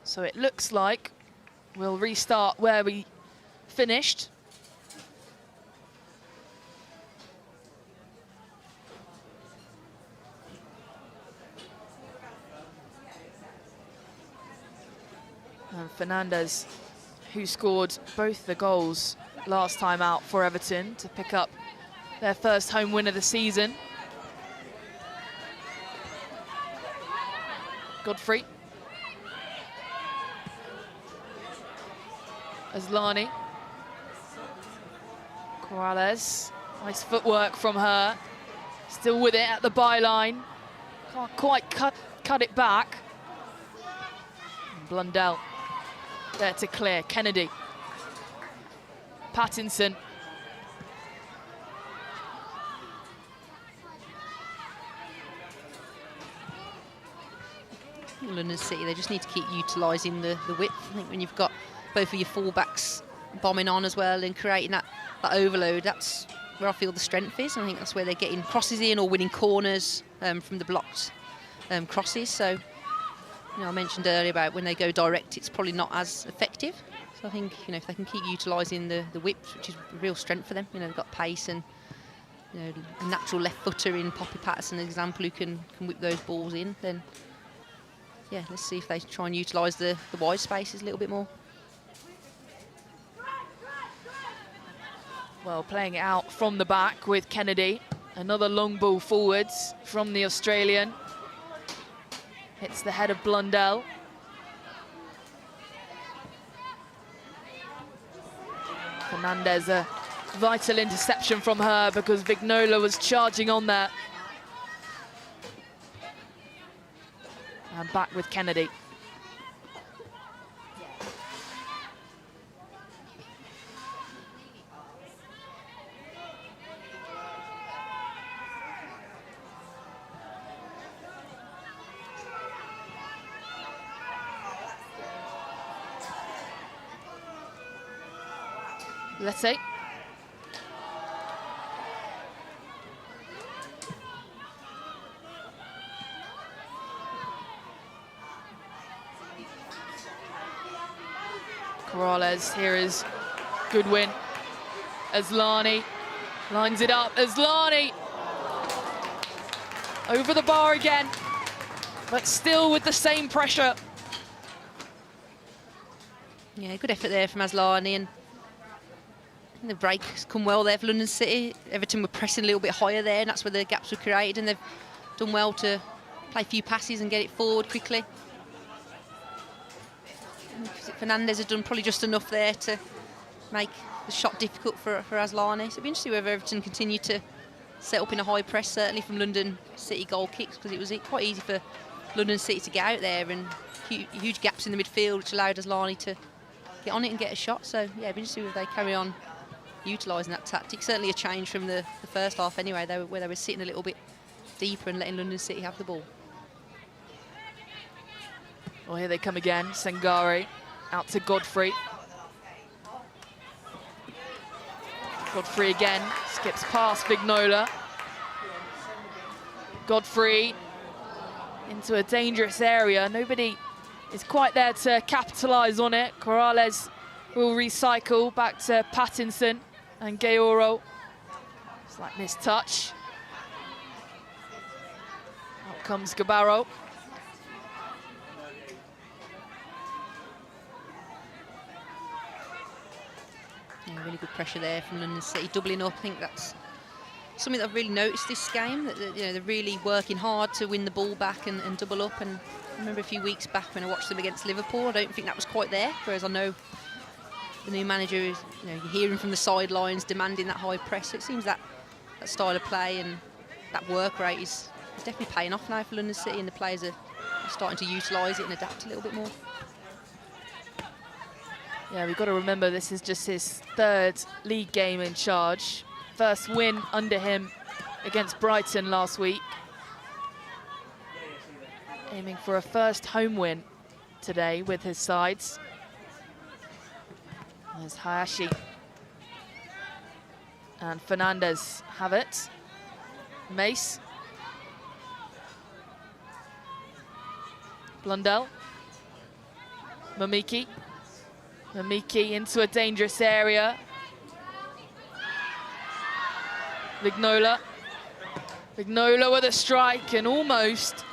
So it looks like we'll restart where we finished. And Fernandez, who scored both the goals last time out for Everton to pick up their first home win of the season. Godfrey. Aslani. Corrales. Nice footwork from her. Still with it at the byline. Can't quite cut it back. And Blundell there to clear. Kennedy. Pattinson. London City, they just need to keep utilising the width. I think when you've got both of your full-backs bombing on as well and creating that overload, that's where I feel the strength is. I think that's where they're getting crosses in or winning corners from the blocked crosses. So, I mentioned earlier about when they go direct, it's probably not as effective. So I think, if they can keep utilising the whips, which is a real strength for them. They've got pace and, a natural left footer in Poppy Patterson, an example, who can whip those balls in, then yeah, let's see if they try and utilise the wide spaces a little bit more. Well, playing it out from the back with Kennedy. Another long ball forwards from the Australian. Hits the head of Blundell. Fernandez, a vital interception from her because Vignola was charging on there. And back with Kennedy. Let's see. Corrales, here is Goodwin. Aslani lines it up. Aslani over the bar again, but still with the same pressure. Yeah, good effort there from Aslani, and the break has come well there for London City. Everton were pressing a little bit higher there, and that's where the gaps were created, and they've done well to play a few passes and get it forward quickly. Fernandez has done probably just enough there to make the shot difficult for Aslani. So it'll be interesting whether Everton continue to set up in a high press, certainly from London City goal kicks, because it was quite easy for London City to get out there, and huge gaps in the midfield, which allowed Aslani to get on it and get a shot. So yeah, it'll be interesting if they carry on utilising that tactic. Certainly a change from the first half anyway, where they were sitting a little bit deeper and letting London City have the ball. Well, here they come again. Sangare out to Godfrey. Godfrey again, skips past Vignola. Godfrey into a dangerous area. Nobody is quite there to capitalise on it. Corrales will recycle back to Pattinson and Gaoro. Slight missed touch. Out comes Gabaro. Yeah, really good pressure there from London City, doubling up. I think that's something that I've really noticed this game, that they're really working hard to win the ball back and double up. And I remember a few weeks back when I watched them against Liverpool, I don't think that was quite there, whereas I know the new manager is, you're hearing from the sidelines demanding that high press. So it seems that style of play and that work rate is definitely paying off now for London City, and the players are starting to utilise it and adapt a little bit more. Yeah, we've got to remember this is just his 3rd league game in charge. First win under him against Brighton last week. Aiming for a first home win today with his sides. There's Hayashi. And Fernandez have it. Mace. Blundell. Mamiki. Mamiki into a dangerous area. Vignola. Vignola with a strike and almost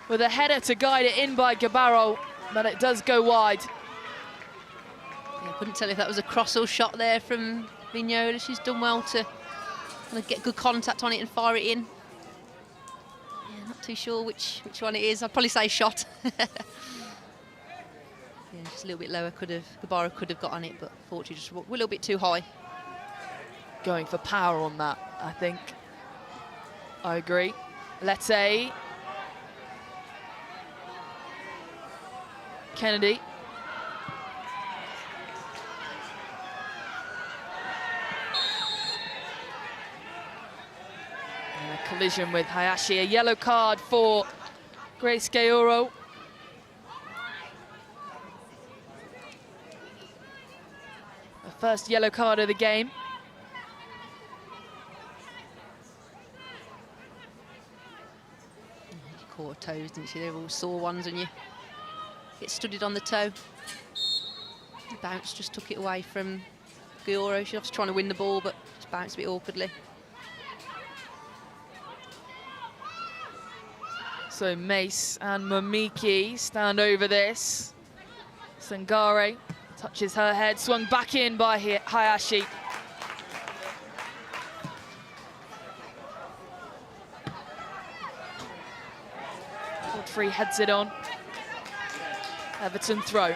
with a header to guide it in by Gabaro, but it does go wide. Yeah, I couldn't tell if that was a cross or shot there from Vignola. She's done well to kind of get good contact on it and fire it in. Yeah, not too sure which one it is. I'd probably say shot. Yeah, just a little bit lower. Gabaro could have got on it, but fortunately just a little bit too high. Going for power on that, I think. I agree. Lete. Kennedy. And a collision with Hayashi. A yellow card for Grace Gaoro. The first yellow card of the game. Caught her toes, didn't she? They're all sore ones and you get studded on the toe. The bounce just took it away from Gaoro. She was trying to win the ball, but just bounced a bit awkwardly. So Mace and Mamiki stand over this. Sangare touches her head, swung back in by Hayashi. Godfrey heads it on. Everton throw.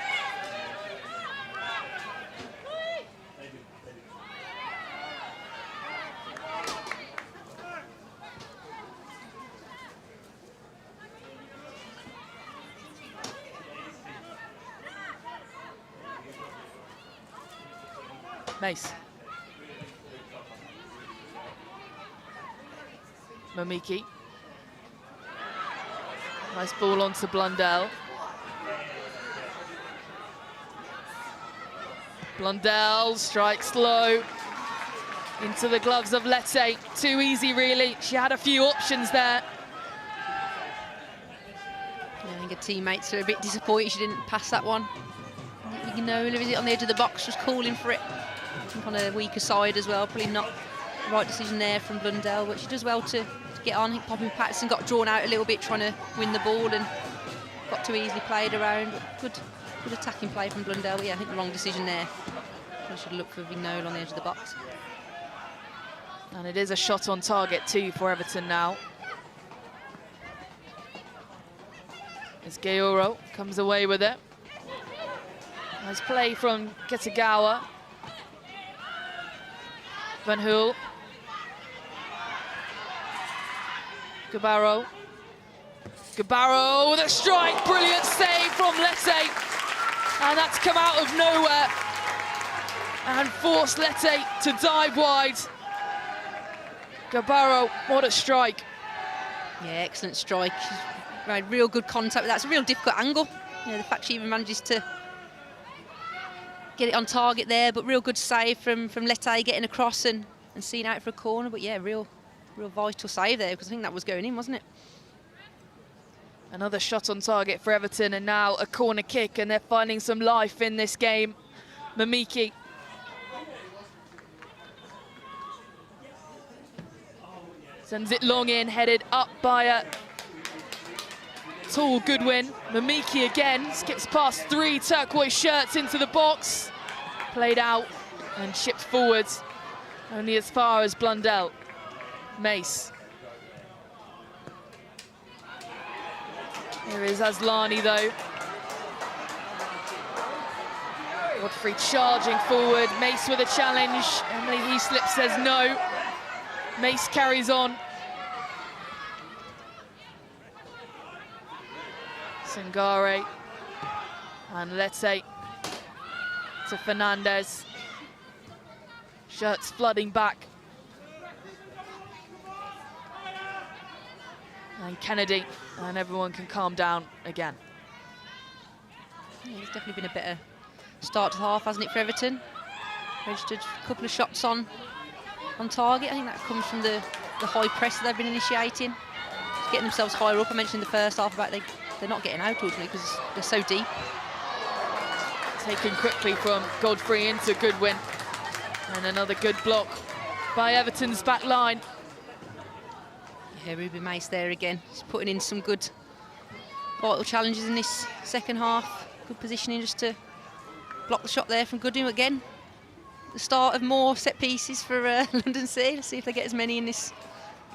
Mace. Mamiki. Nice ball onto Blundell. Blundell strikes low into the gloves of Lete. Too easy, really. She had a few options there. I think her teammates are a bit disappointed she didn't pass that one. Vignola, is it on the edge of the box, just calling for it. I think on a weaker side as well. Probably not the right decision there from Blundell, but she does well to get on. I think Poppy Patterson got drawn out a little bit trying to win the ball and got too easily played around. But good attacking play from Blundell. But yeah, I think the wrong decision there. I should look for Vignola on the edge of the box. And it is a shot on target too for Everton now. As Gaoro comes away with it. Nice play from Getagawa. Van Hool. Gabaro. Gabaro with a strike. Brilliant save from Lete. And that's come out of nowhere and forced Lete to dive wide. Gabaro, what a strike. Yeah, excellent strike. She's made real good contact. That's a real difficult angle. You know, the fact she even manages to get it on target there, but real good save from Lete getting across and seeing out for a corner. But yeah, real vital save there, because I think that was going in, wasn't it? Another shot on target for Everton, and now a corner kick, and they're finding some life in this game. Mamiki. Sends it long in, headed up by a tall Goodwin. Mamiki again, skips past 3 turquoise shirts into the box. Played out and shipped forwards, only as far as Blundell. Mace. Here is Aslani though. Godfrey charging forward, Mace with a challenge. Emily Heaslip says no. Mace carries on. Sangare and Lete. to Fernandez. Shirts flooding back. And Kennedy, and everyone can calm down again. Yeah, it's definitely been a better start to the half, hasn't it, for Everton? Registered a couple of shots on target. I think that comes from the high press that they've been initiating. Just getting themselves higher up. I mentioned in the first half about they're not getting out ultimately because they're so deep. Taken quickly from Godfrey into Goodwin. And another good block by Everton's back line. Yeah, Ruben Mace there again. He's putting in some good vital challenges in this second half. Good positioning just to block the shot there from Goodwin again. The start of more set pieces for London City. Let's see if they get as many in this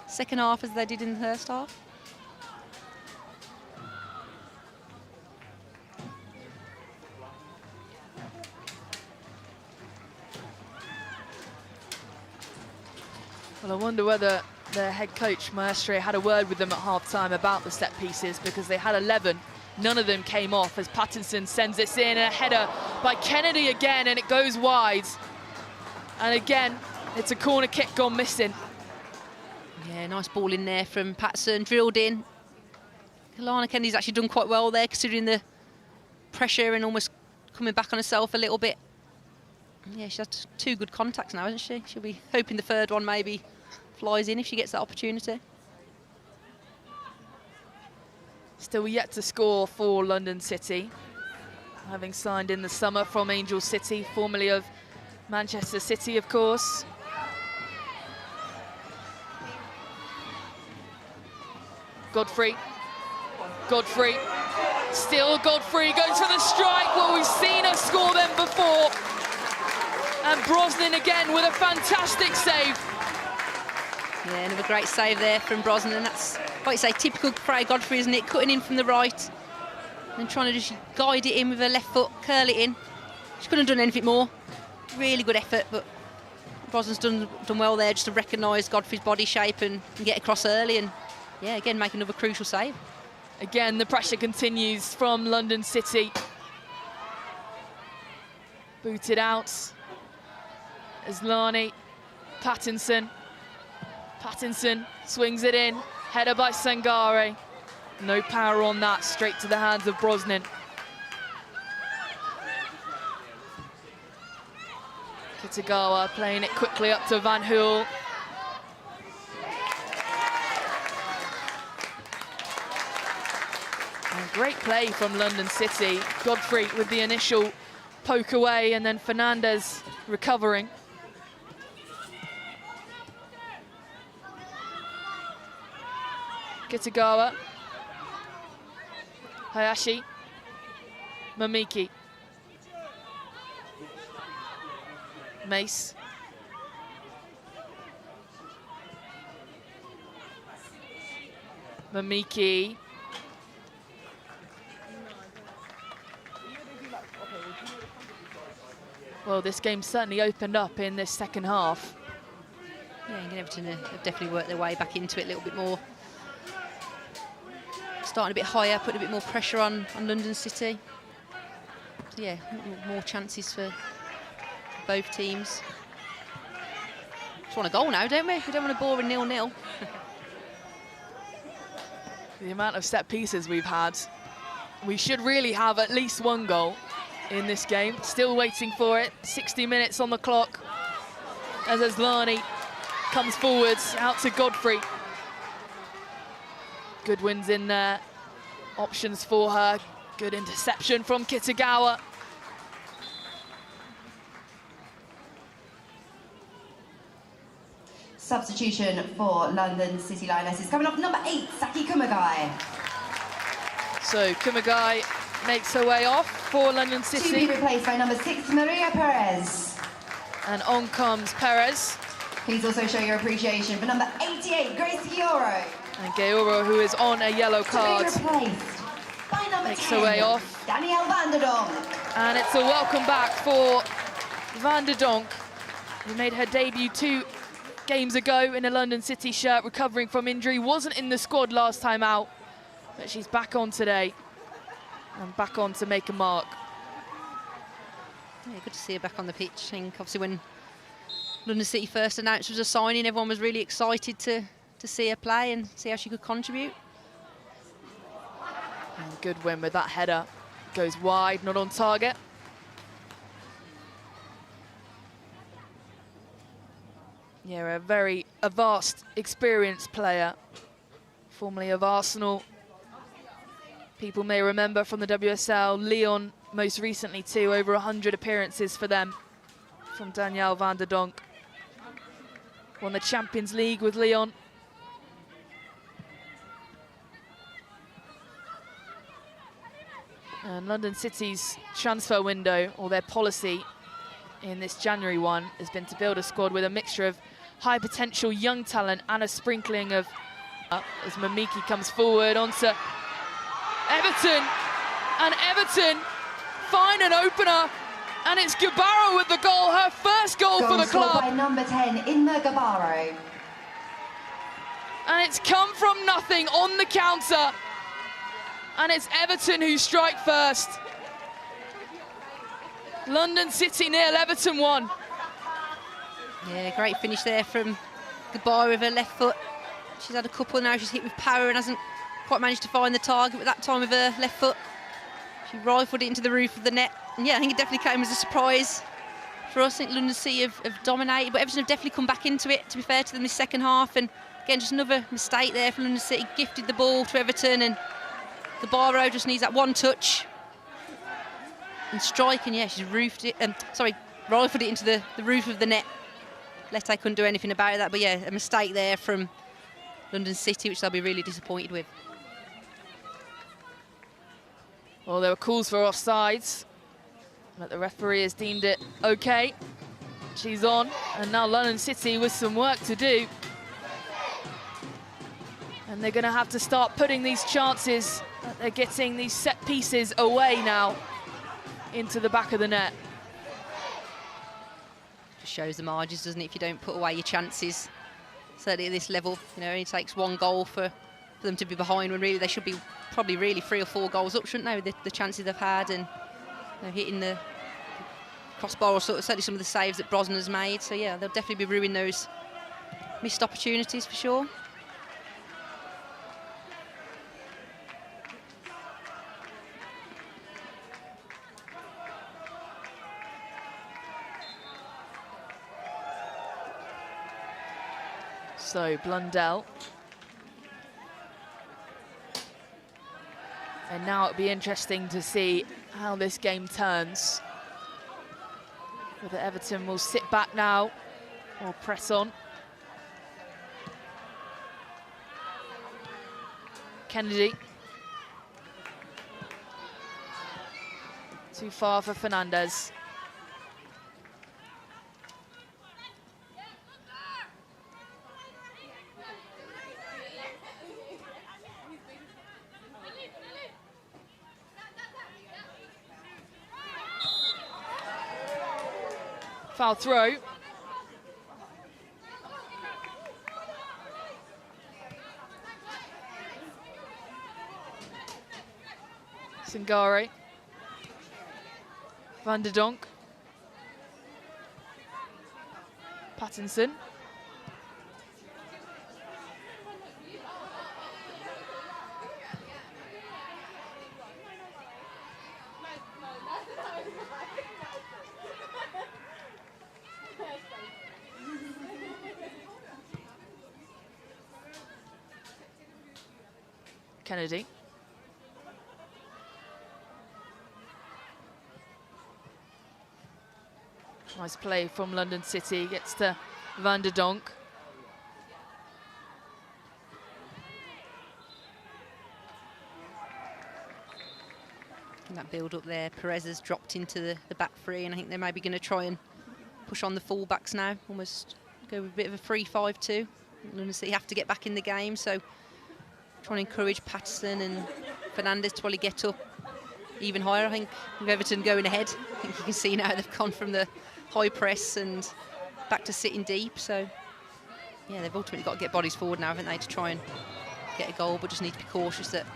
second half as they did in the first half. Well, I wonder whether their head coach, Maestre, had a word with them at half-time about the set pieces, because they had 11. None of them came off as Pattinson sends this in, and a header by Kennedy again, and it goes wide. And again, it's a corner kick gone missing. Yeah, nice ball in there from Patterson, drilled in. Alana Kennedy's actually done quite well there, considering the pressure and almost coming back on herself a little bit. Yeah, she's had 2 good contacts now, hasn't she? She'll be hoping the third one maybe flies in if she gets that opportunity. Still yet to score for London City, having signed in the summer from Angel City, formerly of Manchester City, of course. Godfrey, still Godfrey goes for the strike. Well, we've seen her score them before. And Brosnan again with a fantastic save. Yeah, another great save there from Brosnan, and that's, like you say, typical Freya Godfrey, isn't it? Cutting in from the right and trying to just guide it in with her left foot, curl it in. She couldn't have done anything more. Really good effort, but Brosnan's done well there just to recognise Godfrey's body shape and get across early, and yeah, again, make another crucial save. Again, the pressure continues from London City. Booted out. Aslani, Pattinson swings it in, header by Sangare. No power on that, straight to the hands of Brosnan. Kitagawa playing it quickly up to Van Hool. And great play from London City. Godfrey with the initial poke away, and then Fernandez recovering. Kitagawa, Hayashi, Mamiki, Mace, Mamiki, well, this game certainly opened up in this second half. Yeah, and Everton have definitely worked their way back into it a little bit more. Starting a bit higher, putting a bit more pressure on London City. So yeah, more chances for both teams. Just want a goal now, don't we? We don't want a boring 0-0. The amount of set pieces we've had, we should really have at least 1 goal in this game. Still waiting for it. 60 minutes on the clock as Aslani comes forwards, out to Godfrey. Goodwin's in there. Options for her. Good interception from Kitagawa. Substitution for London City Lionesses. Coming off number 8, Saki Kumagai. So Kumagai makes her way off for London City. To be replaced by number 6, Maria Perez. And on comes Perez. Please also show your appreciation for number 88, Grace Gioro. And Georo, who is on a yellow card, to be replaced by number makes 10, her way off. Danielle van der Donk. And it's a welcome back for Van der Donk, who made her debut 2 games ago in a London City shirt, recovering from injury. Wasn't in the squad last time out, but she's back on today and back on to make a mark. Yeah, good to see her back on the pitch. I think obviously when London City first announced was a signing, everyone was really excited to see her play and see how she could contribute. And good win with that header. Goes wide, not on target. Yeah, a vast, experienced player, formerly of Arsenal. People may remember from the WSL, Lyon most recently too, over 100 appearances for them from Danielle van der Donk. Won the Champions League with Lyon. And London City's transfer window, or their policy in this January one, has been to build a squad with a mixture of high potential young talent and a sprinkling of, as Mamiki comes forward onto Everton, and Everton find an opener, and it's Gabaro with the goal, her first goal for the club. By number 10, Inma Gabaro. And it's come from nothing on the counter, and it's Everton who strike first. London City 0, Everton 1. Yeah, great finish there from Gabaro with her left foot. She's had a couple now, she's hit with power and hasn't quite managed to find the target, but that time with her left foot, she rifled it into the roof of the net. And yeah, I think it definitely came as a surprise for us. I think London City have dominated, but Everton have definitely come back into it, to be fair to them, this second half. And again, just another mistake there from London City, gifted the ball to Everton, and Gabaro just needs that one touch and strike, and yeah, she's rifled it into the roof of the net. Lete couldn't do anything about that, but yeah, a mistake there from London City, which they'll be really disappointed with. Well, there were calls for offsides, but the referee has deemed it okay. She's on, and now London City with some work to do. And they're going to have to start putting these chances that they're getting, these set pieces, away now into the back of the net. Just shows the margins, doesn't it, if you don't put away your chances. Certainly at this level, you know, it only takes one goal for them to be behind, when really they should be probably really 3 or 4 goals up, shouldn't they, with the chances they've had, and you know, hitting the crossbar, or certainly some of the saves that Brosnan has made. So yeah, they'll definitely be ruining those missed opportunities for sure. So Blundell. And now it'll be interesting to see how this game turns. Whether Everton will sit back now or press on. Kennedy. Too far for Fernandez. Foul throw. Singare. Van der Donk. Pattinson. Kennedy. Nice play from London City, gets to Van der Donk. And that build up there, Perez has dropped into the back three, and I think they're maybe going to try and push on the full-backs now, almost go with a bit of a 3-5-2. London City have to get back in the game, so trying to encourage Patterson and Fernandez to probably get up even higher. I think with Everton going ahead, I think you can see now they've gone from the high press and back to sitting deep. So yeah, they've ultimately got to get bodies forward now, haven't they, to try and get a goal, but just need to be cautious that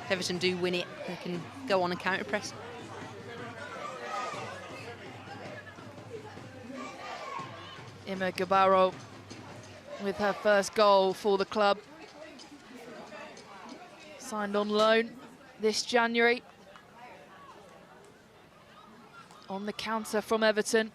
if Everton do win it, they can go on and counter press. Ima Gabaro with her first goal for the club. Signed on loan this January. On the counter from Everton.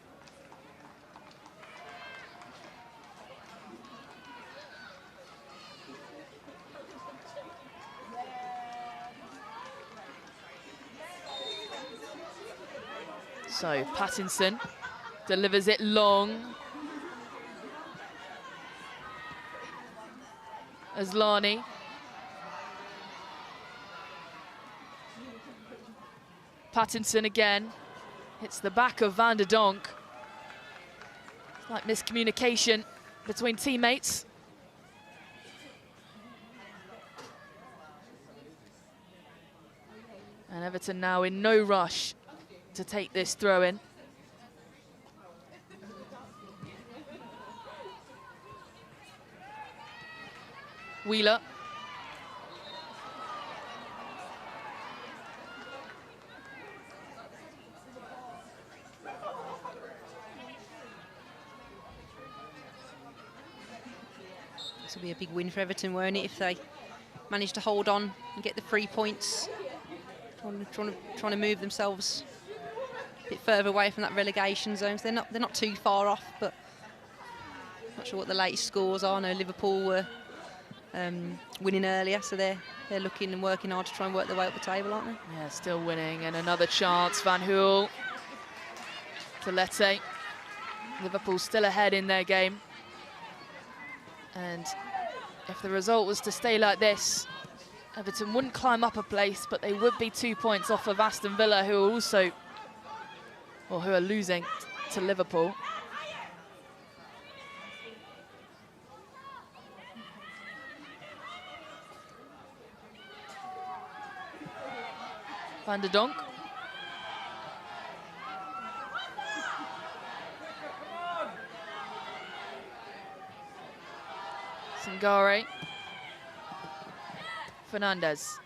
So Pattinson delivers it long. Aslani. Pattinson again. Hits the back of Van der Donk. It's like miscommunication between teammates. And Everton now in no rush to take this throw in. Wheeler. This will be a big win for Everton, won't it, if they manage to hold on and get the 3 points. Trying to move themselves a bit further away from that relegation zone. So they're not too far off, but not sure what the latest scores are. I know Liverpool were winning earlier, so they're looking and working hard to try and work their way up the table, aren't they? Yeah, still winning, and another chance. Van Hool to Lette. Liverpool still ahead in their game. And if the result was to stay like this, Everton wouldn't climb up a place, but they would be 2 points off of Aston Villa, who are also, or who are losing to Liverpool. Van der Donk. Sangare. Fernandez.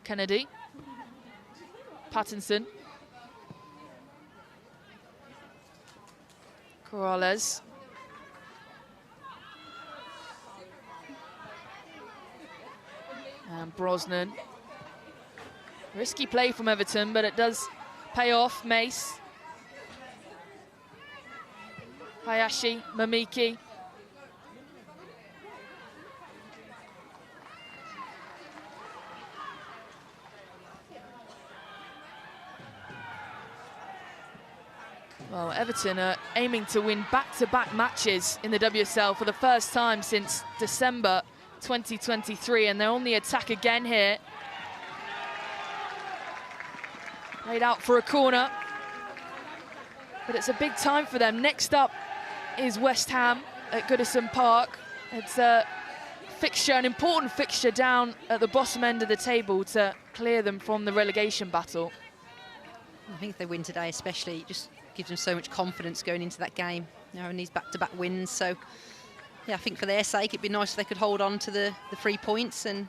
Kennedy. Pattinson. Corrales. And Brosnan. Risky play from Everton, but it does pay off. Mace. Hayashi, Mamiki. Well, Everton are aiming to win back-to-back matches in the WSL for the first time since December 2023, and they're on the attack again here. Laid out for a corner, but it's a big time for them. Next up is West Ham at Goodison Park. It's a fixture, an important fixture down at the bottom end of the table to clear them from the relegation battle. I think if they win today especially, it just gives them so much confidence going into that game, you know, and these back-to-back wins. So yeah, I think for their sake it'd be nice if they could hold on to the 3 points and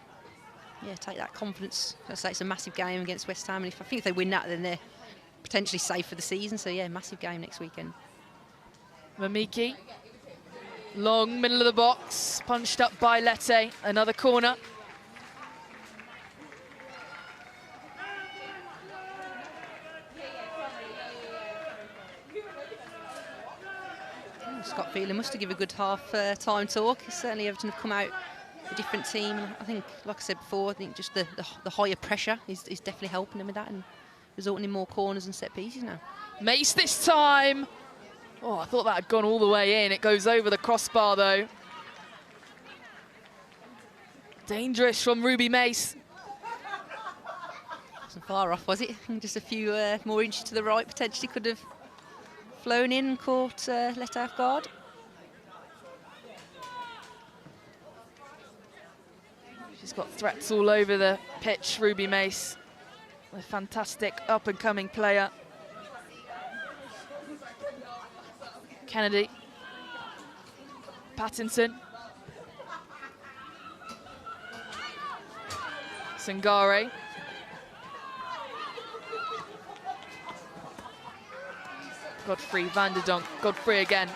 yeah, take that confidence. I'd say it's a massive game against West Ham, and I think if they win that, then they're potentially safe for the season. So yeah, massive game next weekend. Mamiki, long middle of the box, punched up by Lette, another corner. Scott Phelan must have given a good half-time talk. Certainly Everton have come out a different team. I think, like I said before, I think just the higher pressure is definitely helping them with that and resulting in more corners and set pieces now. Mace this time. Oh, I thought that had gone all the way in. It goes over the crossbar, though. Dangerous from Ruby Mace. Wasn't far off, was it? Just a few more inches to the right, potentially could have flown in and caught Lette off guard. She's got threats all over the pitch, Ruby Mace. A fantastic up-and-coming player. Kennedy. Pattinson. Sangare. Godfrey, Van der Donk, Godfrey again.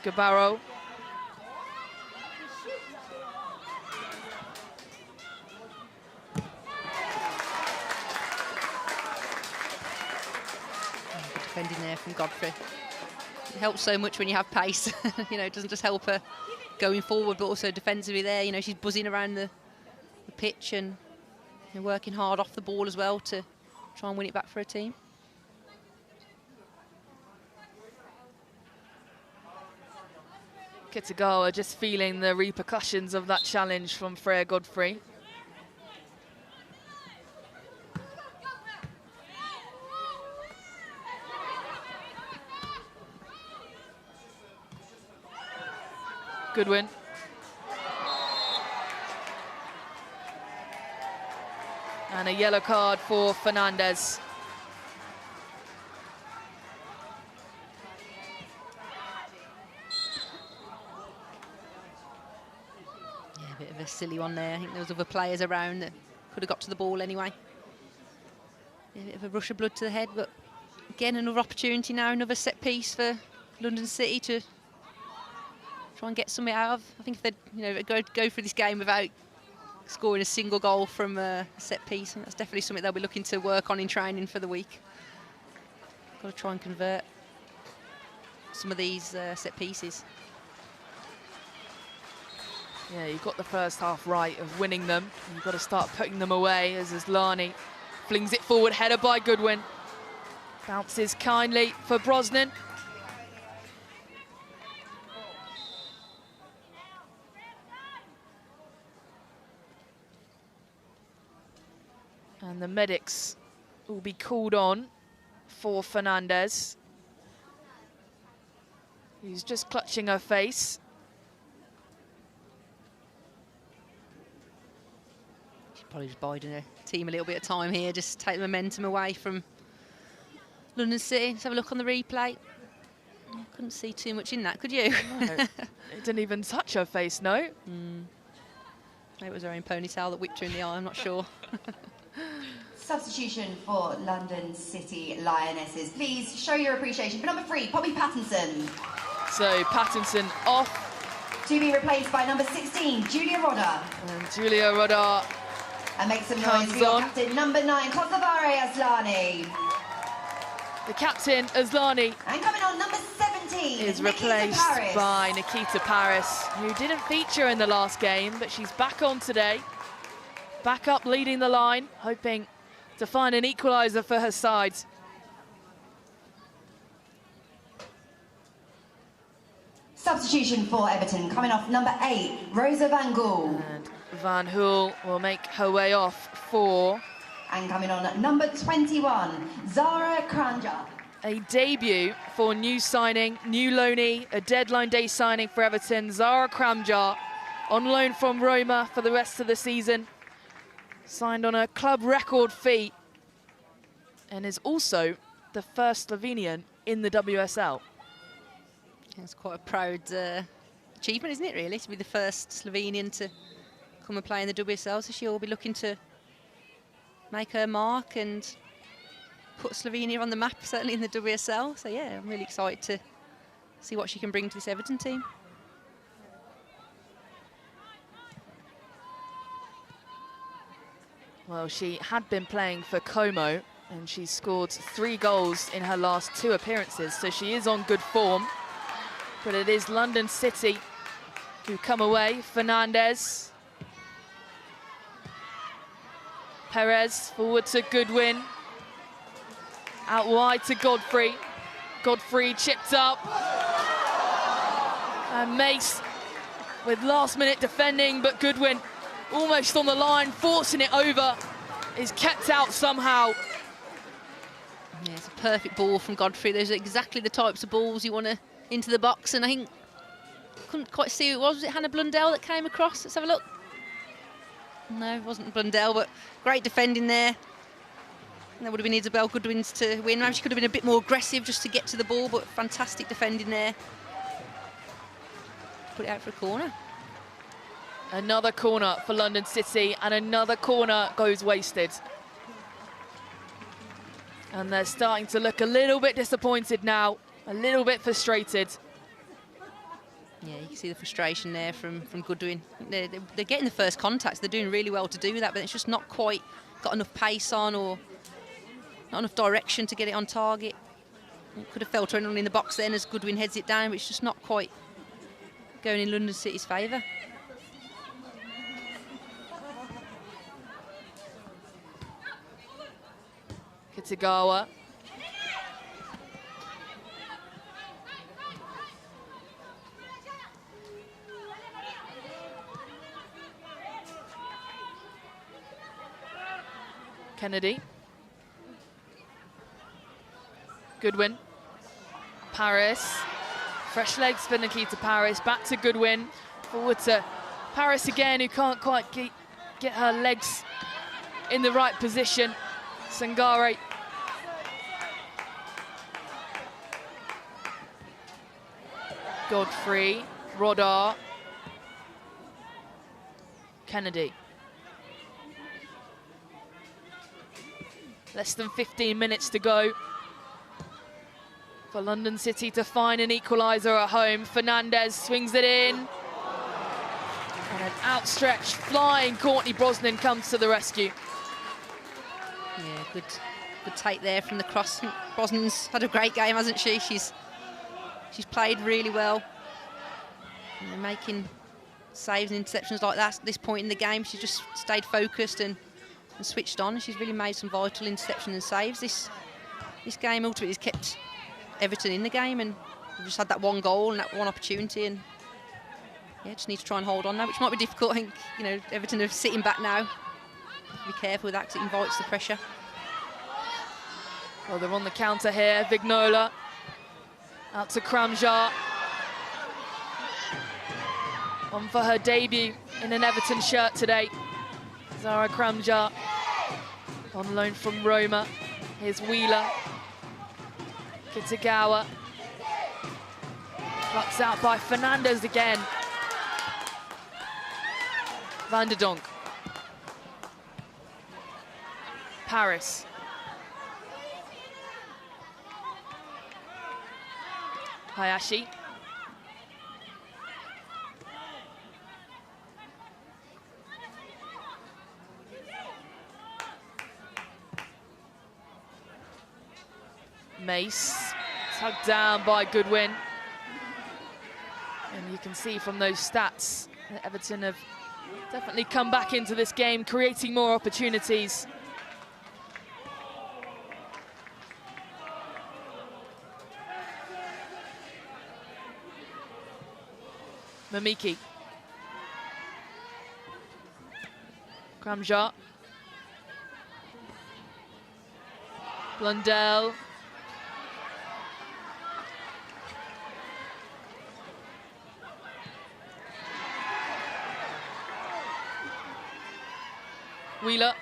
Gabarro. Good defending there from Godfrey. It helps so much when you have pace. You know, it doesn't just help her going forward, but also defensively there. You know, she's buzzing around the pitch and working hard off the ball as well to try and win it back for her team. Kitagawa just feeling the repercussions of that challenge from Freya Godfrey. Goodwin. And a yellow card for Fernandez. Yeah, a bit of a silly one there. I think there was other players around that could have got to the ball anyway. Yeah, a bit of a rush of blood to the head, but again, another opportunity now, another set piece for London City to try and get something out of. I think if they go through this game without scoring a single goal from a set piece, and that's definitely something they'll be looking to work on in training for the week. Got to try and convert some of these set pieces. Yeah, you've got the first half right of winning them. You've got to start putting them away as Aslani flings it forward, header by Goodwin. Bounces kindly for Brosnan. And the medics will be called on for Fernandez, who's just clutching her face. She's probably just biding her team a little bit of time here, just take the momentum away from London City. Let's have a look on the replay. I couldn't see too much in that, could you? No, it didn't even touch her face, no. Maybe it was her own ponytail that whipped her in the eye, I'm not sure. Substitution for London City Lionesses. Please show your appreciation for number 3, Poppy Pattinson. So Pattinson off. To be replaced by number 16, Julia Rodda. And Julia Rodda. And make some noise for your captain, number 9, Kosovare Aslani. The captain, Aslani. And coming on, number 17, is replaced by Nikita Paris, who didn't feature in the last game, but she's back on today. Back up leading the line, hoping to find an equalizer for her side. Substitution for Everton, coming off number 8, Rosa Van Gool. And Van Hool will make her way off for... And coming on number 21, Zara Kranja. A debut for new signing, new loanee, a deadline day signing for Everton, Zara Kramjar, on loan from Roma for the rest of the season. Signed on a club record fee and is also the first Slovenian in the WSL. It's quite a proud achievement, isn't it, really, to be the first Slovenian to come and play in the WSL. So she'll be looking to make her mark and put Slovenia on the map, certainly in the WSL. So, yeah, I'm really excited to see what she can bring to this Everton team. Well, she had been playing for Como and she scored 3 goals in her last 2 appearances, so she is on good form. But it is London City who come away. Fernandez. Perez forward to Goodwin. Out wide to Godfrey. Godfrey chipped up. And Mace with last-minute defending, but Goodwin almost on the line, forcing it over, is kept out somehow. Yeah, it's a perfect ball from Godfrey. Those are exactly the types of balls you want to into the box, and I think, couldn't quite see who it was. Was it Hannah Blundell that came across? Let's have a look. No, it wasn't Blundell, but great defending there. There would have been Isabel Goodwin's to win. Maybe she could have been a bit more aggressive just to get to the ball, but fantastic defending there. Put it out for a corner. Another corner for London City, and another corner goes wasted. And they're starting to look a little bit disappointed now, a little bit frustrated. Yeah, you can see the frustration there from Goodwin. They're getting the first contacts. They're doing really well to do that, but it's just not quite got enough pace on or not enough direction to get it on target. It could have felt in the box then as Goodwin heads it down, but it's just not quite going in London City's favour. Kitagawa. Kennedy. Goodwin. Paris. Fresh legs for Nikita Paris. Back to Goodwin. Forward to Paris again, who can't quite get her legs in the right position. Sangare. Godfrey. Rodar. Kennedy. Less than 15 minutes to go for London City to find an equaliser at home. Fernandez swings it in. And an outstretched, flying Courtney Brosnan comes to the rescue. Yeah, good take there from the cross. Brosnan's had a great game, hasn't she? She's played really well. And they're making saves and interceptions like that at this point in the game. She just stayed focused and switched on. She's really made some vital interceptions and saves. This game ultimately has kept Everton in the game, and we've just had that one goal and that one opportunity, and yeah, just need to try and hold on now, which might be difficult. I think, you know, Everton are sitting back now. Be careful with that because it invites the pressure. Well, they're on the counter here. Vignola out to Kramjar. On for her debut in an Everton shirt today. Zara Kramjar on loan from Roma. Here's Wheeler. Kitagawa. Plucks out by Fernandez again. Van der Donk. Paris. Hayashi. Mace, tugged down by Goodwin. And you can see from those stats that Everton have definitely come back into this game, creating more opportunities. Mamiki. Kramjar. Blundell. Wheeler.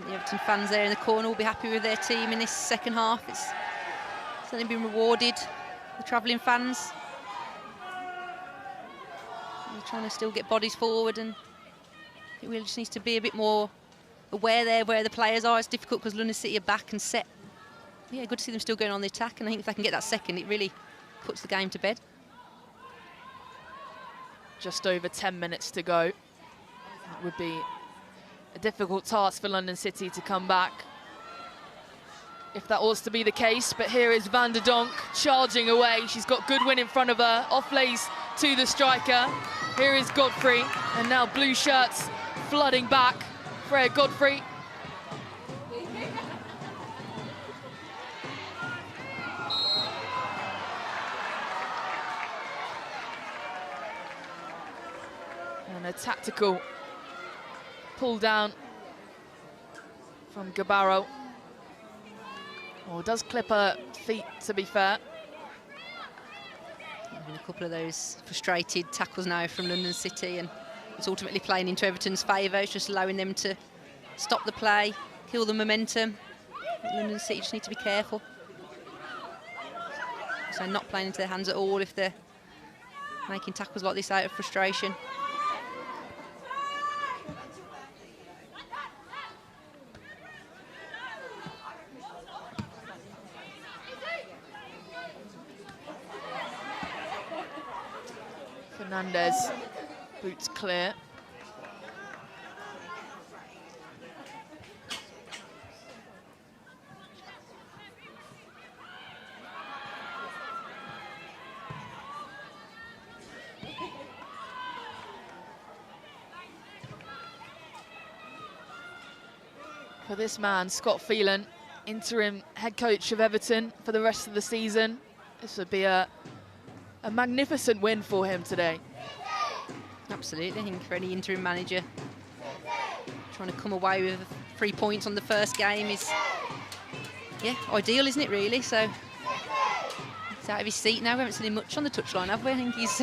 The Everton fans there in the corner will be happy with their team in this second half. It's certainly been rewarded, the travelling fans. They're trying to still get bodies forward, and it really just needs to be a bit more aware there where the players are. It's difficult because London City are back and set. Yeah, good to see them still going on the attack, and I think if they can get that second, it really puts the game to bed. Just over 10 minutes to go. It would be a difficult task for London City to come back if that was to be the case. But here is Van der Donk charging away. She's got Goodwin in front of her, off-lays to the striker. Here is Godfrey, and now blue shirts flooding back. Freya Godfrey. And a tactical pull down from Gabarro. Oh, does clip her feet, to be fair. Having a couple of those frustrated tackles now from London City, and it's ultimately playing into Everton's favour. It's just allowing them to stop the play, kill the momentum. London City just need to be careful. So not playing into their hands at all if they're making tackles like this out of frustration. Fernandez, boots clear. For this man, Scott Phelan, interim head coach of Everton for the rest of the season, this would be a magnificent win for him today. Absolutely, I think for any interim manager, trying to come away with 3 points on the first game is, yeah, ideal, isn't it, really? So he's out of his seat now. We haven't seen him much on the touchline, have we? I think he's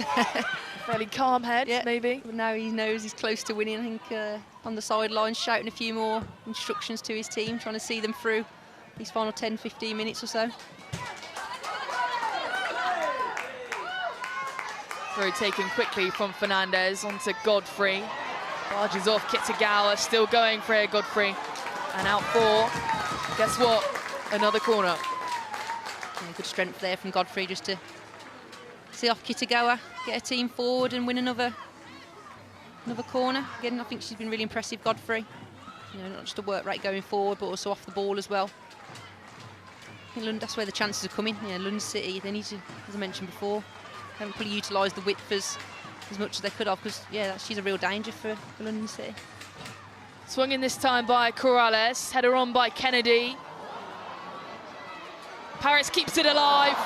fairly calm head, yeah, maybe. But now he knows he's close to winning. I think on the sidelines shouting a few more instructions to his team, trying to see them through these final 10-15 minutes or so. Throw taken quickly from Fernandez onto Godfrey. Barges off Kitagawa, still going for it, Godfrey. And out for, guess what? Another corner. Yeah, good strength there from Godfrey just to see off Kitagawa, get a team forward and win another corner. Again, I think she's been really impressive, Godfrey. You know, not just a work rate going forward, but also off the ball as well. I think that's where the chances are coming. Yeah, London City, they need to, as I mentioned before, haven't fully utilised the width as much as they could have, because yeah, she's a real danger for London City. Swung in this time by Corrales, header on by Kennedy. Paris keeps it alive,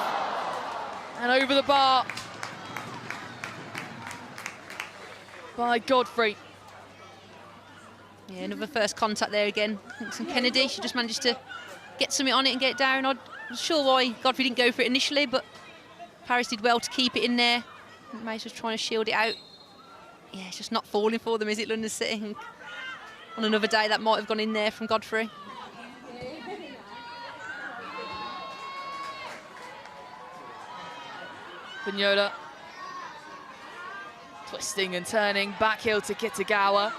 and over the bar by Godfrey. Yeah, another first contact there again. Thanks to Kennedy, she just managed to get something on it and get it down. I'm not sure why Godfrey didn't go for it initially, but Paris did well to keep it in there. Mace was trying to shield it out. Yeah, it's just not falling for them, is it, London City? On another day, that might have gone in there from Godfrey. Vignola twisting and turning, back heel to Kitagawa.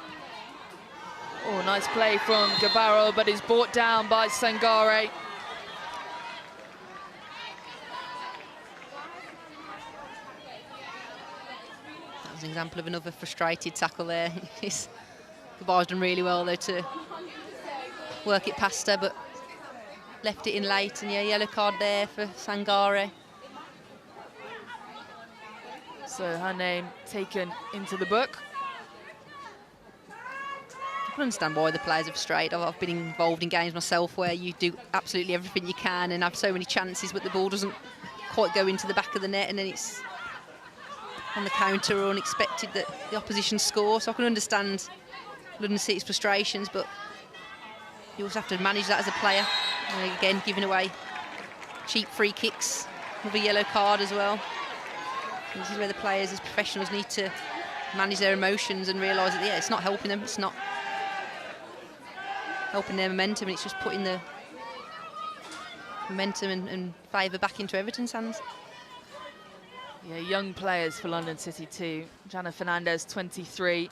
Oh, nice play from Gabaro, but is brought down by Sangare. That was an example of another frustrated tackle there. Gabaro's done really well, though, to work it past her, but left it in late. And, yeah, yellow card there for Sangare. So her name taken into the book. I can understand why the players are frustrated. I've been involved in games myself where you do absolutely everything you can and have so many chances, but the ball doesn't quite go into the back of the net, and then it's on the counter or unexpected that the opposition score. So I can understand London City's frustrations, but you also have to manage that as a player. Again, giving away cheap free kicks with a yellow card as well. This is where the players, as professionals, need to manage their emotions and realise that, yeah, it's not helping them. It's not helping their momentum, and it's just putting the momentum and favour back into Everton's hands. Yeah, young players for London City too. Jana Fernandez, 23.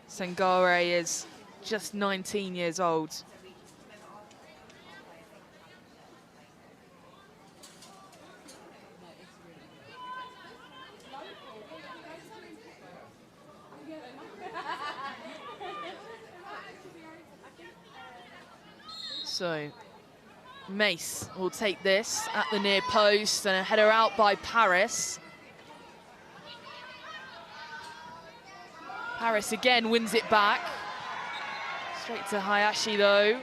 Sangare is just 19 years old. So Mace will take this at the near post, and a header out by Paris. Paris again wins it back. Straight to Hayashi though.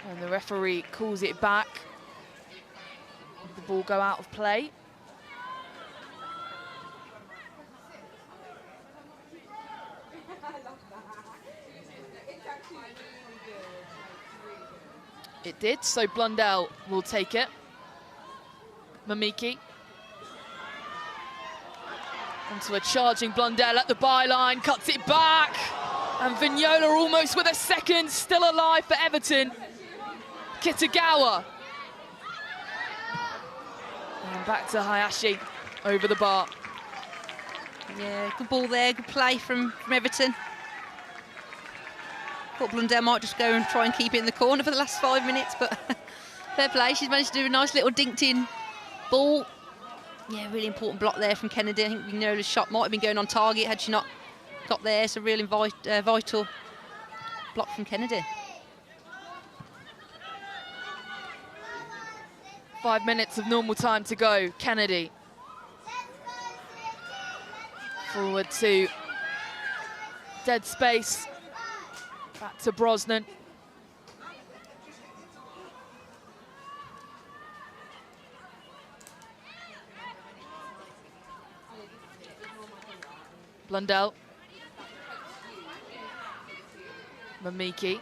And the referee calls it back. Did the ball go out of play? It did, so Blundell will take it. Mamiki. Onto a charging Blundell at the byline, cuts it back. And Vignola almost with a second, still alive for Everton. Kitagawa. And back to Hayashi, over the bar. Yeah, good ball there, good play from Everton. Thought Blundell might just go and try and keep it in the corner for the last 5 minutes, but fair play, she's managed to do a nice little dinked-in ball. Yeah, really important block there from Kennedy. I think Vignola's shot might have been going on target had she not got there. It's a really vital block from Kennedy. 5 minutes of normal time to go. Kennedy. Forward to dead space. Back to Brosnan. Blundell. Mamiki.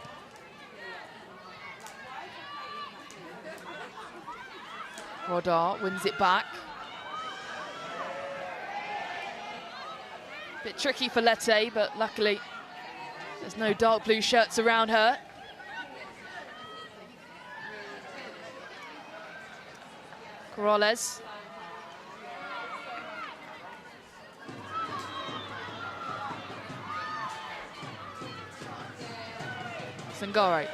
Rodar wins it back. Bit tricky for Lete, but luckily there's no dark blue shirts around her. Corrales. Sangare.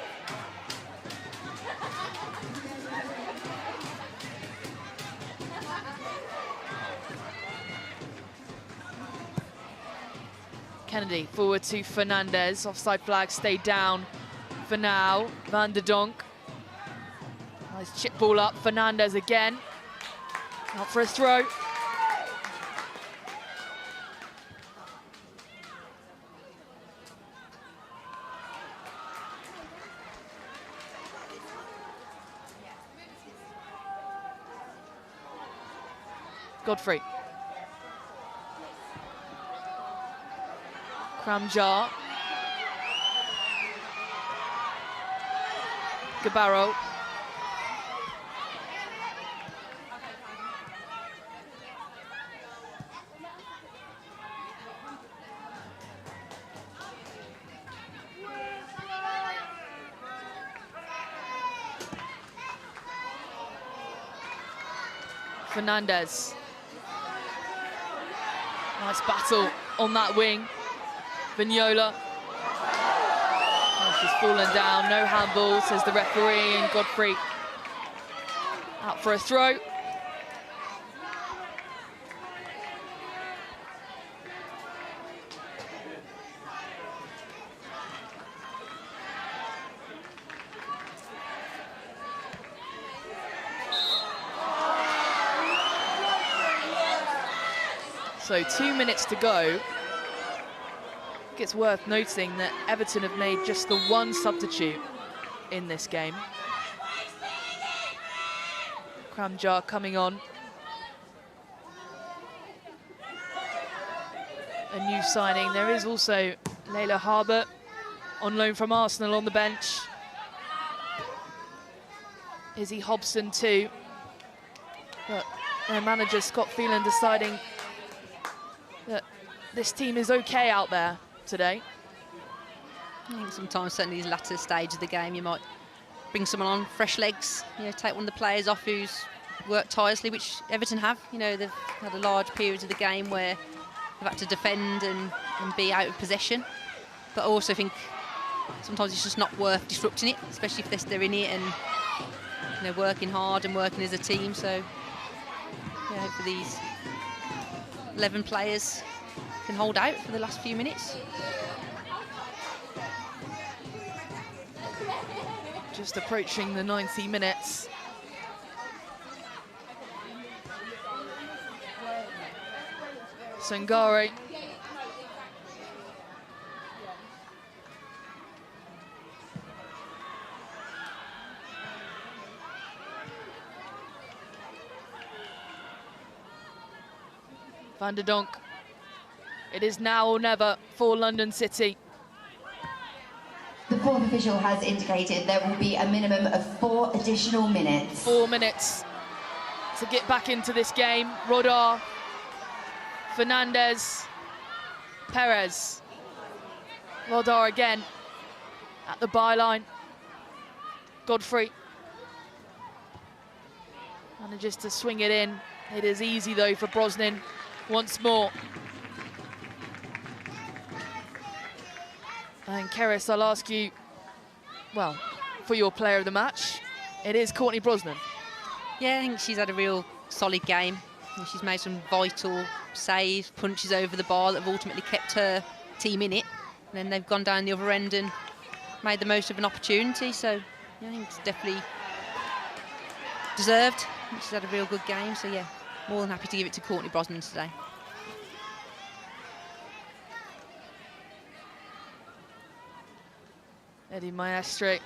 Kennedy forward to Fernandez. Offside flag stayed down for now. Van der Donk. Nice chip ball up. Fernandez again. Out for a throw. Godfrey. Kramjar. Gabaro. Fernandez. Nice battle on that wing. Vignola. Oh, she's fallen down. No handball, says the referee, and Godfrey out for a throw. So 2 minutes to go. I think it's worth noting that Everton have made just the one substitute in this game. Kramjar coming on. A new signing. There is also Layla Harbour on loan from Arsenal on the bench. Izzy Hobson too. But their manager Scott Phelan deciding that this team is okay out there today. I think sometimes, certainly these latter stages of the game, you might bring someone on, fresh legs, you know, take one of the players off who's worked tirelessly, which Everton have. You know, they've had a large period of the game where they've had to defend and be out of possession. But I also think sometimes it's just not worth disrupting it, especially if they're in it and, you know, working hard and working as a team. So, yeah, for these 11 players can hold out for the last few minutes. Just approaching the 90 minutes. Sangare. Van der Donk. It is now or never for London City. The fourth official has indicated there will be a minimum of 4 additional minutes. 4 minutes to get back into this game. Rodar Fernandez, Perez, Lodar again at the byline. Godfrey manages to swing it in. It is easy though for Brosnan once more. And Keris, I'll ask you, well, for your player of the match, it is Courtney Brosnan. Yeah, I think she's had a real solid game. She's made some vital saves, punches over the bar that have ultimately kept her team in it. And then they've gone down the other end and made the most of an opportunity. So yeah, I think it's definitely deserved. I think she's had a real good game. So yeah, more than happy to give it to Courtney Brosnan today. Eddie Maestre,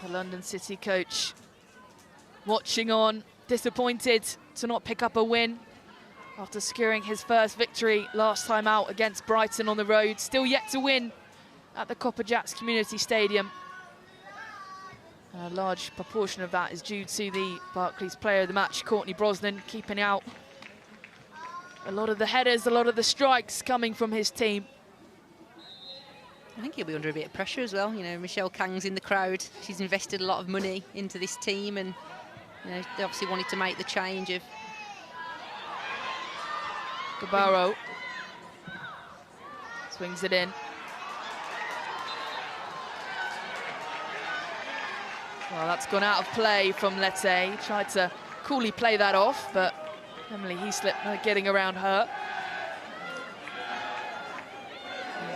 the London City coach, watching on, disappointed to not pick up a win after securing his first victory last time out against Brighton on the road. Still yet to win at the Copper Jacks Community Stadium. And a large proportion of that is due to the Barclays player of the match, Courtney Brosnan, keeping out a lot of the headers, a lot of the strikes coming from his team. I think he'll be under a bit of pressure as well. You know, Michelle Kang's in the crowd. She's invested a lot of money into this team, and you know, they obviously wanted to make the change of Gabaro swings it in. Well, that's gone out of play from Lete. Tried to coolly play that off, but Emily Heaslip getting around her.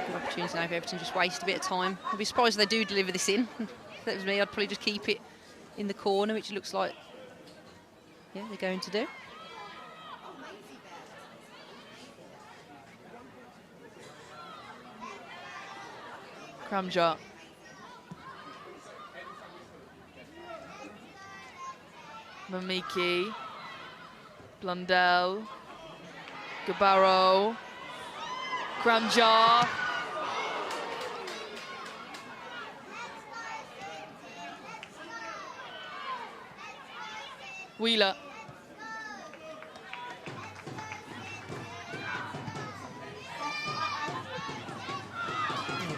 Good opportunity now for Everton, just waste a bit of time. I'd be surprised if they do deliver this in. If that was me, I'd probably just keep it in the corner, which it looks like, yeah, they're going to do. Kramjar. Mamiki. Blundell. Gabaro. Kramjar. Wheeler.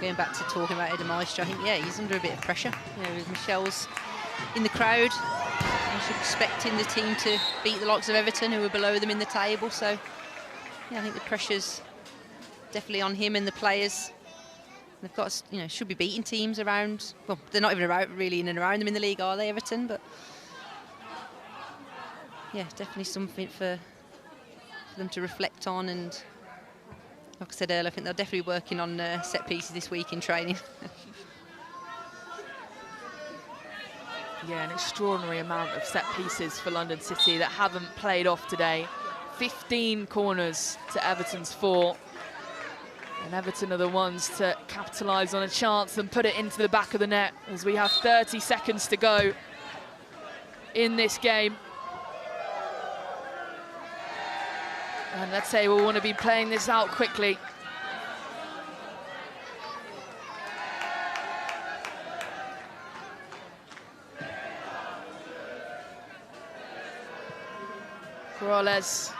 Going back to talking about Eddie Maestre, I think, yeah, he's under a bit of pressure. You know, with Michelle's in the crowd, she's expecting the team to beat the likes of Everton, who are below them in the table. So, yeah, I think the pressure's definitely on him and the players. They've got, you know, should be beating teams around. Well, they're not even really in and around them in the league, are they, Everton? But yeah, definitely something for them to reflect on. And like I said earlier, I think they're definitely working on set pieces this week in training. Yeah, an extraordinary amount of set pieces for London City that haven't played off today. 15 corners to Everton's 4. And Everton are the ones to capitalise on a chance and put it into the back of the net, as we have 30 seconds to go in this game. And let's say we'll want to be playing this out quickly. Corrales.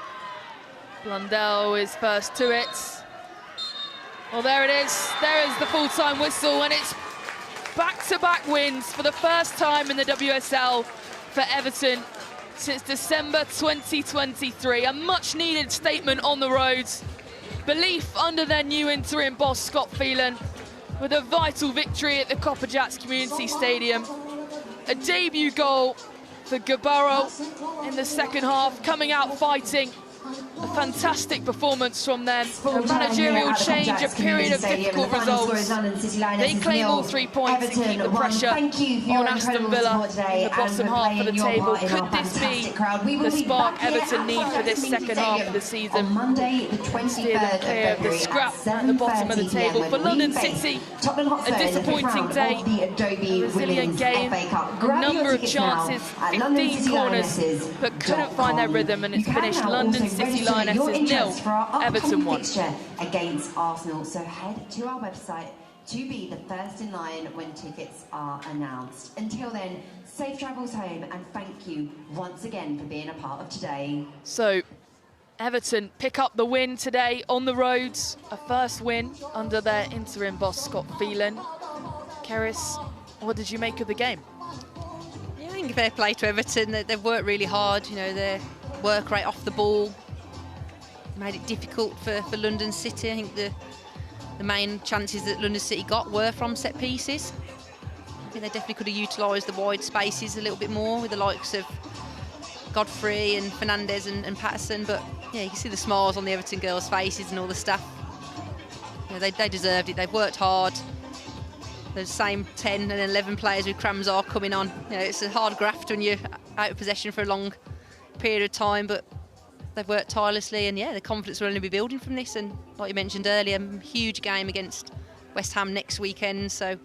Blundell is first to it. Well, there it is. There is the full-time whistle, and it's back-to-back wins for the first time in the WSL for Everton since December 2023. A much-needed statement on the roads. Belief under their new interim boss, Scott Phelan, with a vital victory at the Copper Jacks Community Stadium. A debut goal for Gabaro in the second half, coming out fighting. A fantastic performance from them. A managerial change, a period of difficult results. They claim all 3 points and keep the pressure on Aston Villa in the bottom half of the table. Could this be the spark Everton need for this second half of the season? Steer them clear of the scrap at the bottom of the table. For London City, a disappointing day, a resilient game, a number of chances, 15 corners, but couldn't find their rhythm, and it's finished London City Lionesses 0, Everton 1. Against Arsenal. So head to our website to be the first in line when tickets are announced. Until then, safe travels home, and thank you once again for being a part of today. So Everton pick up the win today on the roads. A first win under their interim boss, Scott Phelan. Keris, what did you make of the game? Yeah, I think fair play to Everton. They've worked really hard. You know, their work rate off the ball made it difficult for London City. I think the main chances that London City got were from set pieces. I think they definitely could have utilised the wide spaces a little bit more with the likes of Godfrey and Fernandez and Patterson, but yeah, you can see the smiles on the Everton girls' faces and all the staff. You know, they deserved it. They've worked hard. Those same 10 and 11 players with Kramzar coming on. You know, it's a hard graft when you're out of possession for a long period of time, but they've worked tirelessly, and yeah, the confidence will only be building from this. And like you mentioned earlier, huge game against West Ham next weekend. So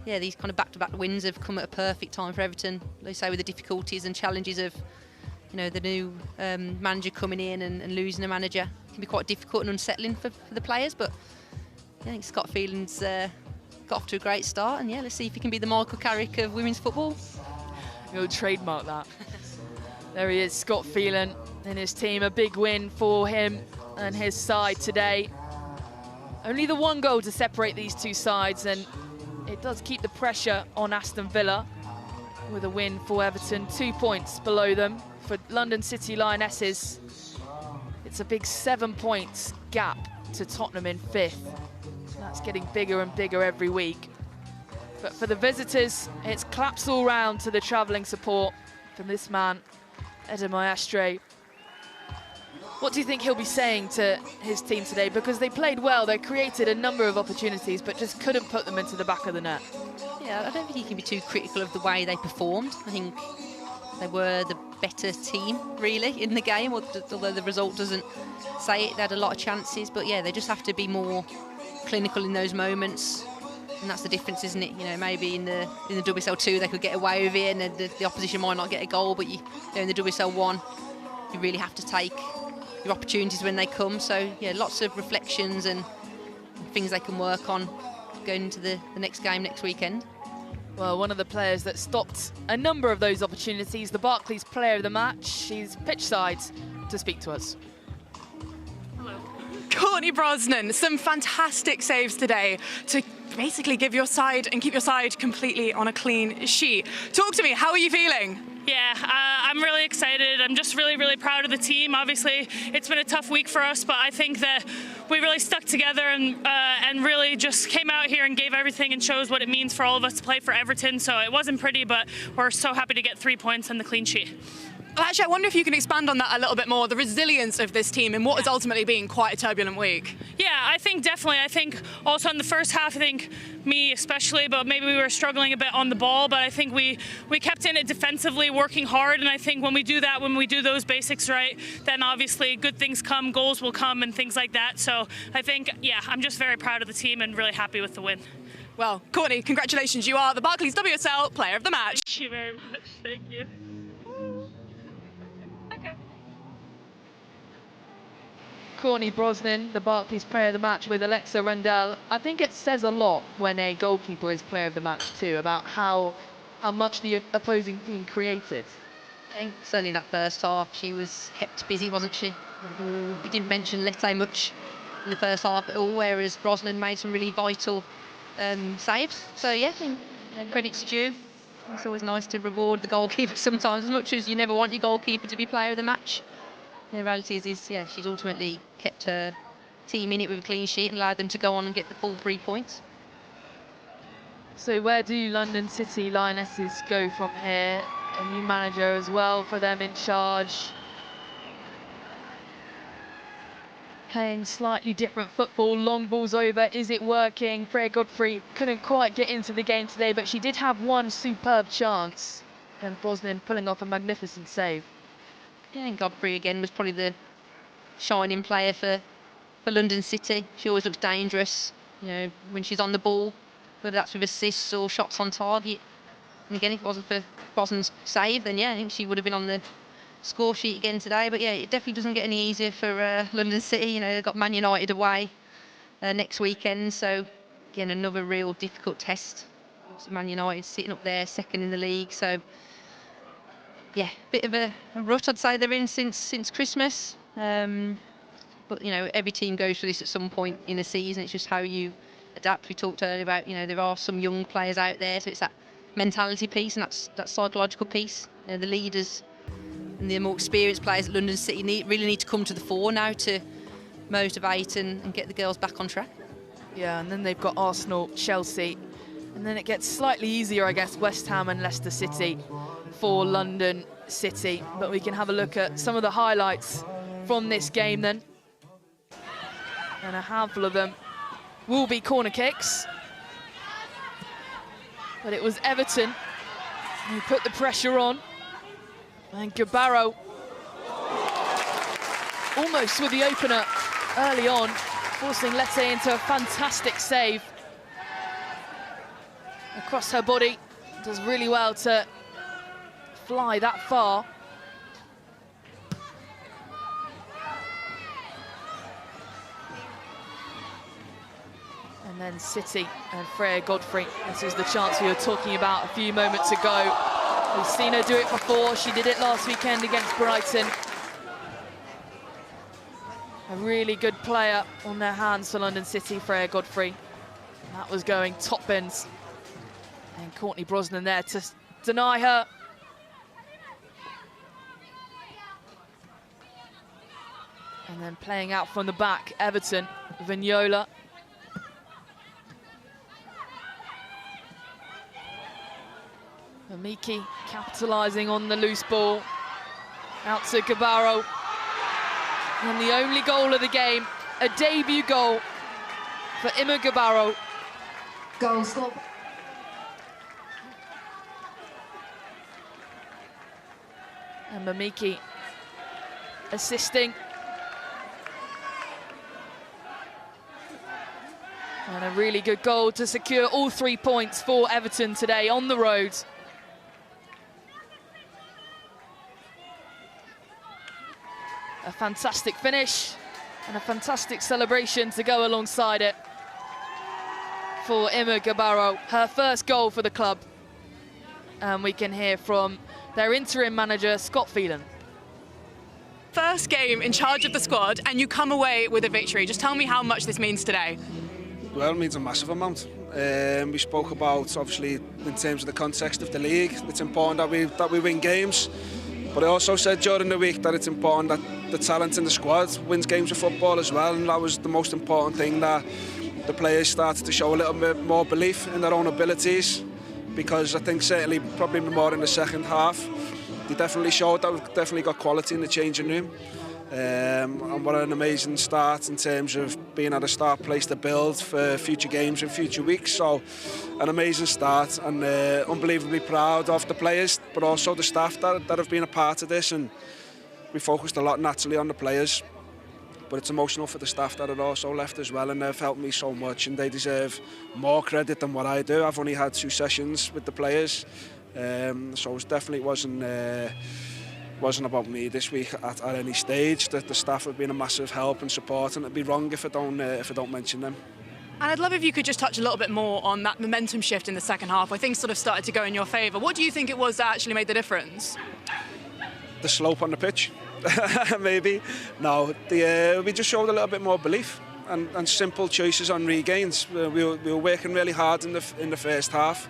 yeah, these kind of back-to-back wins have come at a perfect time for Everton. They say with the difficulties and challenges of, you know, the new manager coming in and losing a manager can be quite difficult and unsettling for the players. But yeah, I think Scott Phelan's got off to a great start, and yeah, let's see if he can be the Michael Carrick of women's football. You'll trademark that. There he is, Scott Phelan and his team. A big win for him and his side today. Only the one goal to separate these two sides, and it does keep the pressure on Aston Villa with a win for Everton. 2 points below them. For London City Lionesses, it's a big 7 points gap to Tottenham in 5th. That's getting bigger and bigger every week. But for the visitors, it's claps all round to the travelling support from this man, Eder Maestre. What do you think he'll be saying to his team today? Because they played well, they created a number of opportunities, but just couldn't put them into the back of the net. Yeah, I don't think he can be too critical of the way they performed. I think they were the better team, really, in the game, although the result doesn't say it. They had a lot of chances, but yeah, they just have to be more clinical in those moments. And that's the difference, isn't it? You know, maybe in the WSL 2 they could get away with it, and the opposition might not get a goal, but you know, in the WSL 1 you really have to take your opportunities when they come. So yeah, lots of reflections and things they can work on going into the next game next weekend. Well, one of the players that stopped a number of those opportunities, the Barclays player of the match, she's pitchside to speak to us. Courtney Brosnan, some fantastic saves today to basically give your side and keep your side completely on a clean sheet. Talk to me, how are you feeling? Yeah, I'm really excited. I'm just really, really proud of the team. Obviously, it's been a tough week for us, but I think that we really stuck together and really just came out here and gave everything and shows what it means for all of us to play for Everton. So it wasn't pretty, but we're so happy to get 3 points and the clean sheet. Well, actually, I wonder if you can expand on that a little bit more, the resilience of this team in what has ultimately been quite a turbulent week. Yeah, I think definitely. I think also in the first half, I think me especially, but maybe we were struggling a bit on the ball, but I think we kept in it defensively, working hard, and I think when we do that, when we do those basics right, then obviously good things come, goals will come and things like that. So I think, yeah, I'm just very proud of the team and really happy with the win. Well, Courtney, congratulations. You are the Barclays WSL Player of the Match. Thank you very much. Thank you. Courtney Brosnan, the Barclays player of the match with Alexa Rundell. I think it says a lot when a goalkeeper is player of the match too, about how much the opposing team created. I think certainly in that first half she was kept busy, wasn't she? We didn't mention Lette much in the first half at all, whereas Brosnan made some really vital saves. So yeah, I think credit's due. It's always nice to reward the goalkeeper sometimes, as much as you never want your goalkeeper to be player of the match. The reality is, yeah, she's ultimately kept her team in it with a clean sheet and allowed them to go on and get the full 3 points. So where do London City Lionesses go from here? A new manager as well for them in charge. Playing slightly different football, long balls over, is it working? Freya Godfrey couldn't quite get into the game today, but she did have one superb chance. And Brosnan pulling off a magnificent save. Yeah, and Godfrey again was probably the shining player for London City. She always looks dangerous, you know, when she's on the ball, whether that's with assists or shots on target. And again, if it wasn't for Brosnan's save, then yeah, I think she would have been on the score sheet again today. But yeah, it definitely doesn't get any easier for London City. You know, they've got Man United away next weekend, so again, another real difficult test. Man United sitting up there second in the league, so yeah, bit of a rut I'd say they're in since Christmas. But, you know, every team goes through this at some point in the season. It's just how you adapt. We talked earlier about, you know, there are some young players out there, so it's that mentality piece and that psychological piece. You know, the leaders and the more experienced players at London City really need to come to the fore now to motivate and get the girls back on track. Yeah, and then they've got Arsenal, Chelsea, and then it gets slightly easier, I guess, West Ham and Leicester City for London City. But we can have a look at some of the highlights from this game then. And a handful of them will be corner kicks. But it was Everton who put the pressure on. And Gabaro almost with the opener early on, forcing Lete into a fantastic save. Across her body, does really well to fly that far. And then City and Freya Godfrey. This is the chance we were talking about a few moments ago. We've seen her do it before. She did it last weekend against Brighton. A really good player on their hands for London City, Freya Godfrey. And that was going top bins. And Courtney Brosnan there to deny her. And then playing out from the back, Everton, Vignola. Miki capitalising on the loose ball. Out to Gabaro. And the only goal of the game, a debut goal for Ima Gabaro. Goal score. And Mamiki assisting. And a really good goal to secure all 3 points for Everton today on the road. A fantastic finish and a fantastic celebration to go alongside it for Ima Gabaro, her first goal for the club. And we can hear from their interim manager, Scott Phelan. First game in charge of the squad and you come away with a victory. Just tell me how much this means today. Well, it means a massive amount. We spoke about, obviously, in terms of the context of the league, it's important that we win games. But I also said during the week that it's important that the talent in the squad wins games of football as well, and that was the most important thing, that the players started to show a little bit more belief in their own abilities, because I think certainly probably more in the second half they definitely showed that we've definitely got quality in the changing room. And what an amazing start in terms of being at a start place to build for future games and future weeks. So an amazing start, and unbelievably proud of the players, but also the staff that have been a part of this. And we focused a lot naturally on the players, but it's emotional for the staff that are also left as well, and they've helped me so much, and they deserve more credit than what I do. I've only had 2 sessions with the players, so it definitely wasn't about me this week at any stage. The staff have been a massive help and support, and it'd be wrong if I don't mention them. And I'd love if you could just touch a little bit more on that momentum shift in the second half, where things sort of started to go in your favour. What do you think it was that actually made the difference? The slope on the pitch, maybe. No, we just showed a little bit more belief and simple choices on regains. We were working really hard in the first half,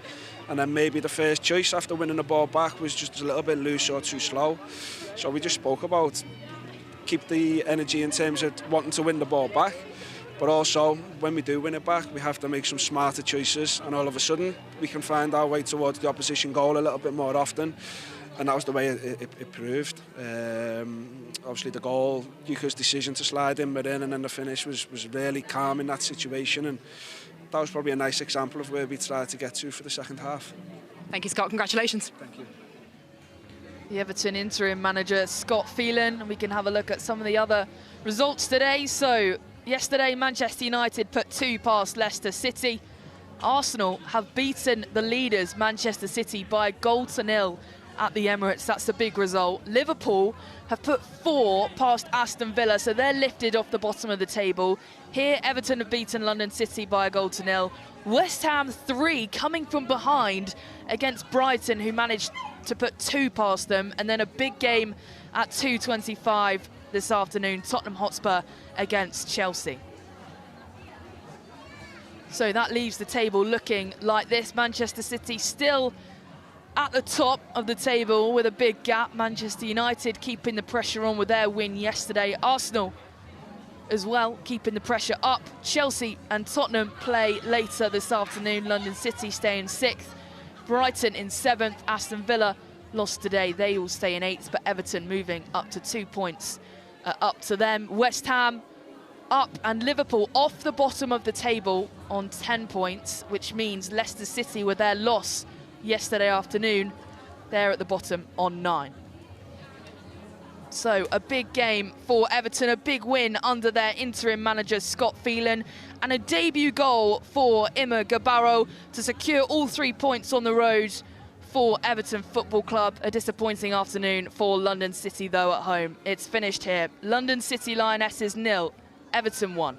and then maybe the first choice after winning the ball back was just a little bit loose or too slow. So we just spoke about keep the energy in terms of wanting to win the ball back, but also when we do win it back, we have to make some smarter choices, and all of a sudden we can find our way towards the opposition goal a little bit more often. And that was the way it proved. Obviously the goal, Yuka's decision to slide in within, and then the finish was really calm in that situation, and that was probably a nice example of where we tried to get to for the second half. Thank you, Scott. Congratulations. Thank you. The Everton interim manager, Scott Phelan, and we can have a look at some of the other results today. So yesterday, Manchester United put 2 past Leicester City. Arsenal have beaten the leaders, Manchester City, by 1-0 at the Emirates. That's a big result. Liverpool have put 4 past Aston Villa, so they're lifted off the bottom of the table. Here, Everton have beaten London City by 1-0. West Ham 3 coming from behind against Brighton, who managed to put 2 past them, and then a big game at 2:25 this afternoon, Tottenham Hotspur against Chelsea. So that leaves the table looking like this. Manchester City still at the top of the table with a big gap. Manchester United keeping the pressure on with their win yesterday. Arsenal as well, keeping the pressure up. Chelsea and Tottenham play later this afternoon. London City stay in 6th. Brighton in 7th. Aston Villa lost today. They will stay in 8th, but Everton moving up to 2 points up to them. West Ham up and Liverpool off the bottom of the table on 10 points, which means Leicester City, with their loss yesterday afternoon, they're at the bottom on 9. So a big game for Everton, a big win under their interim manager Scott Phelan, and a debut goal for Ima Gabaro to secure all 3 points on the road for Everton Football Club. A disappointing afternoon for London City though at home. It's finished here. London City Lionesses 0, Everton 1.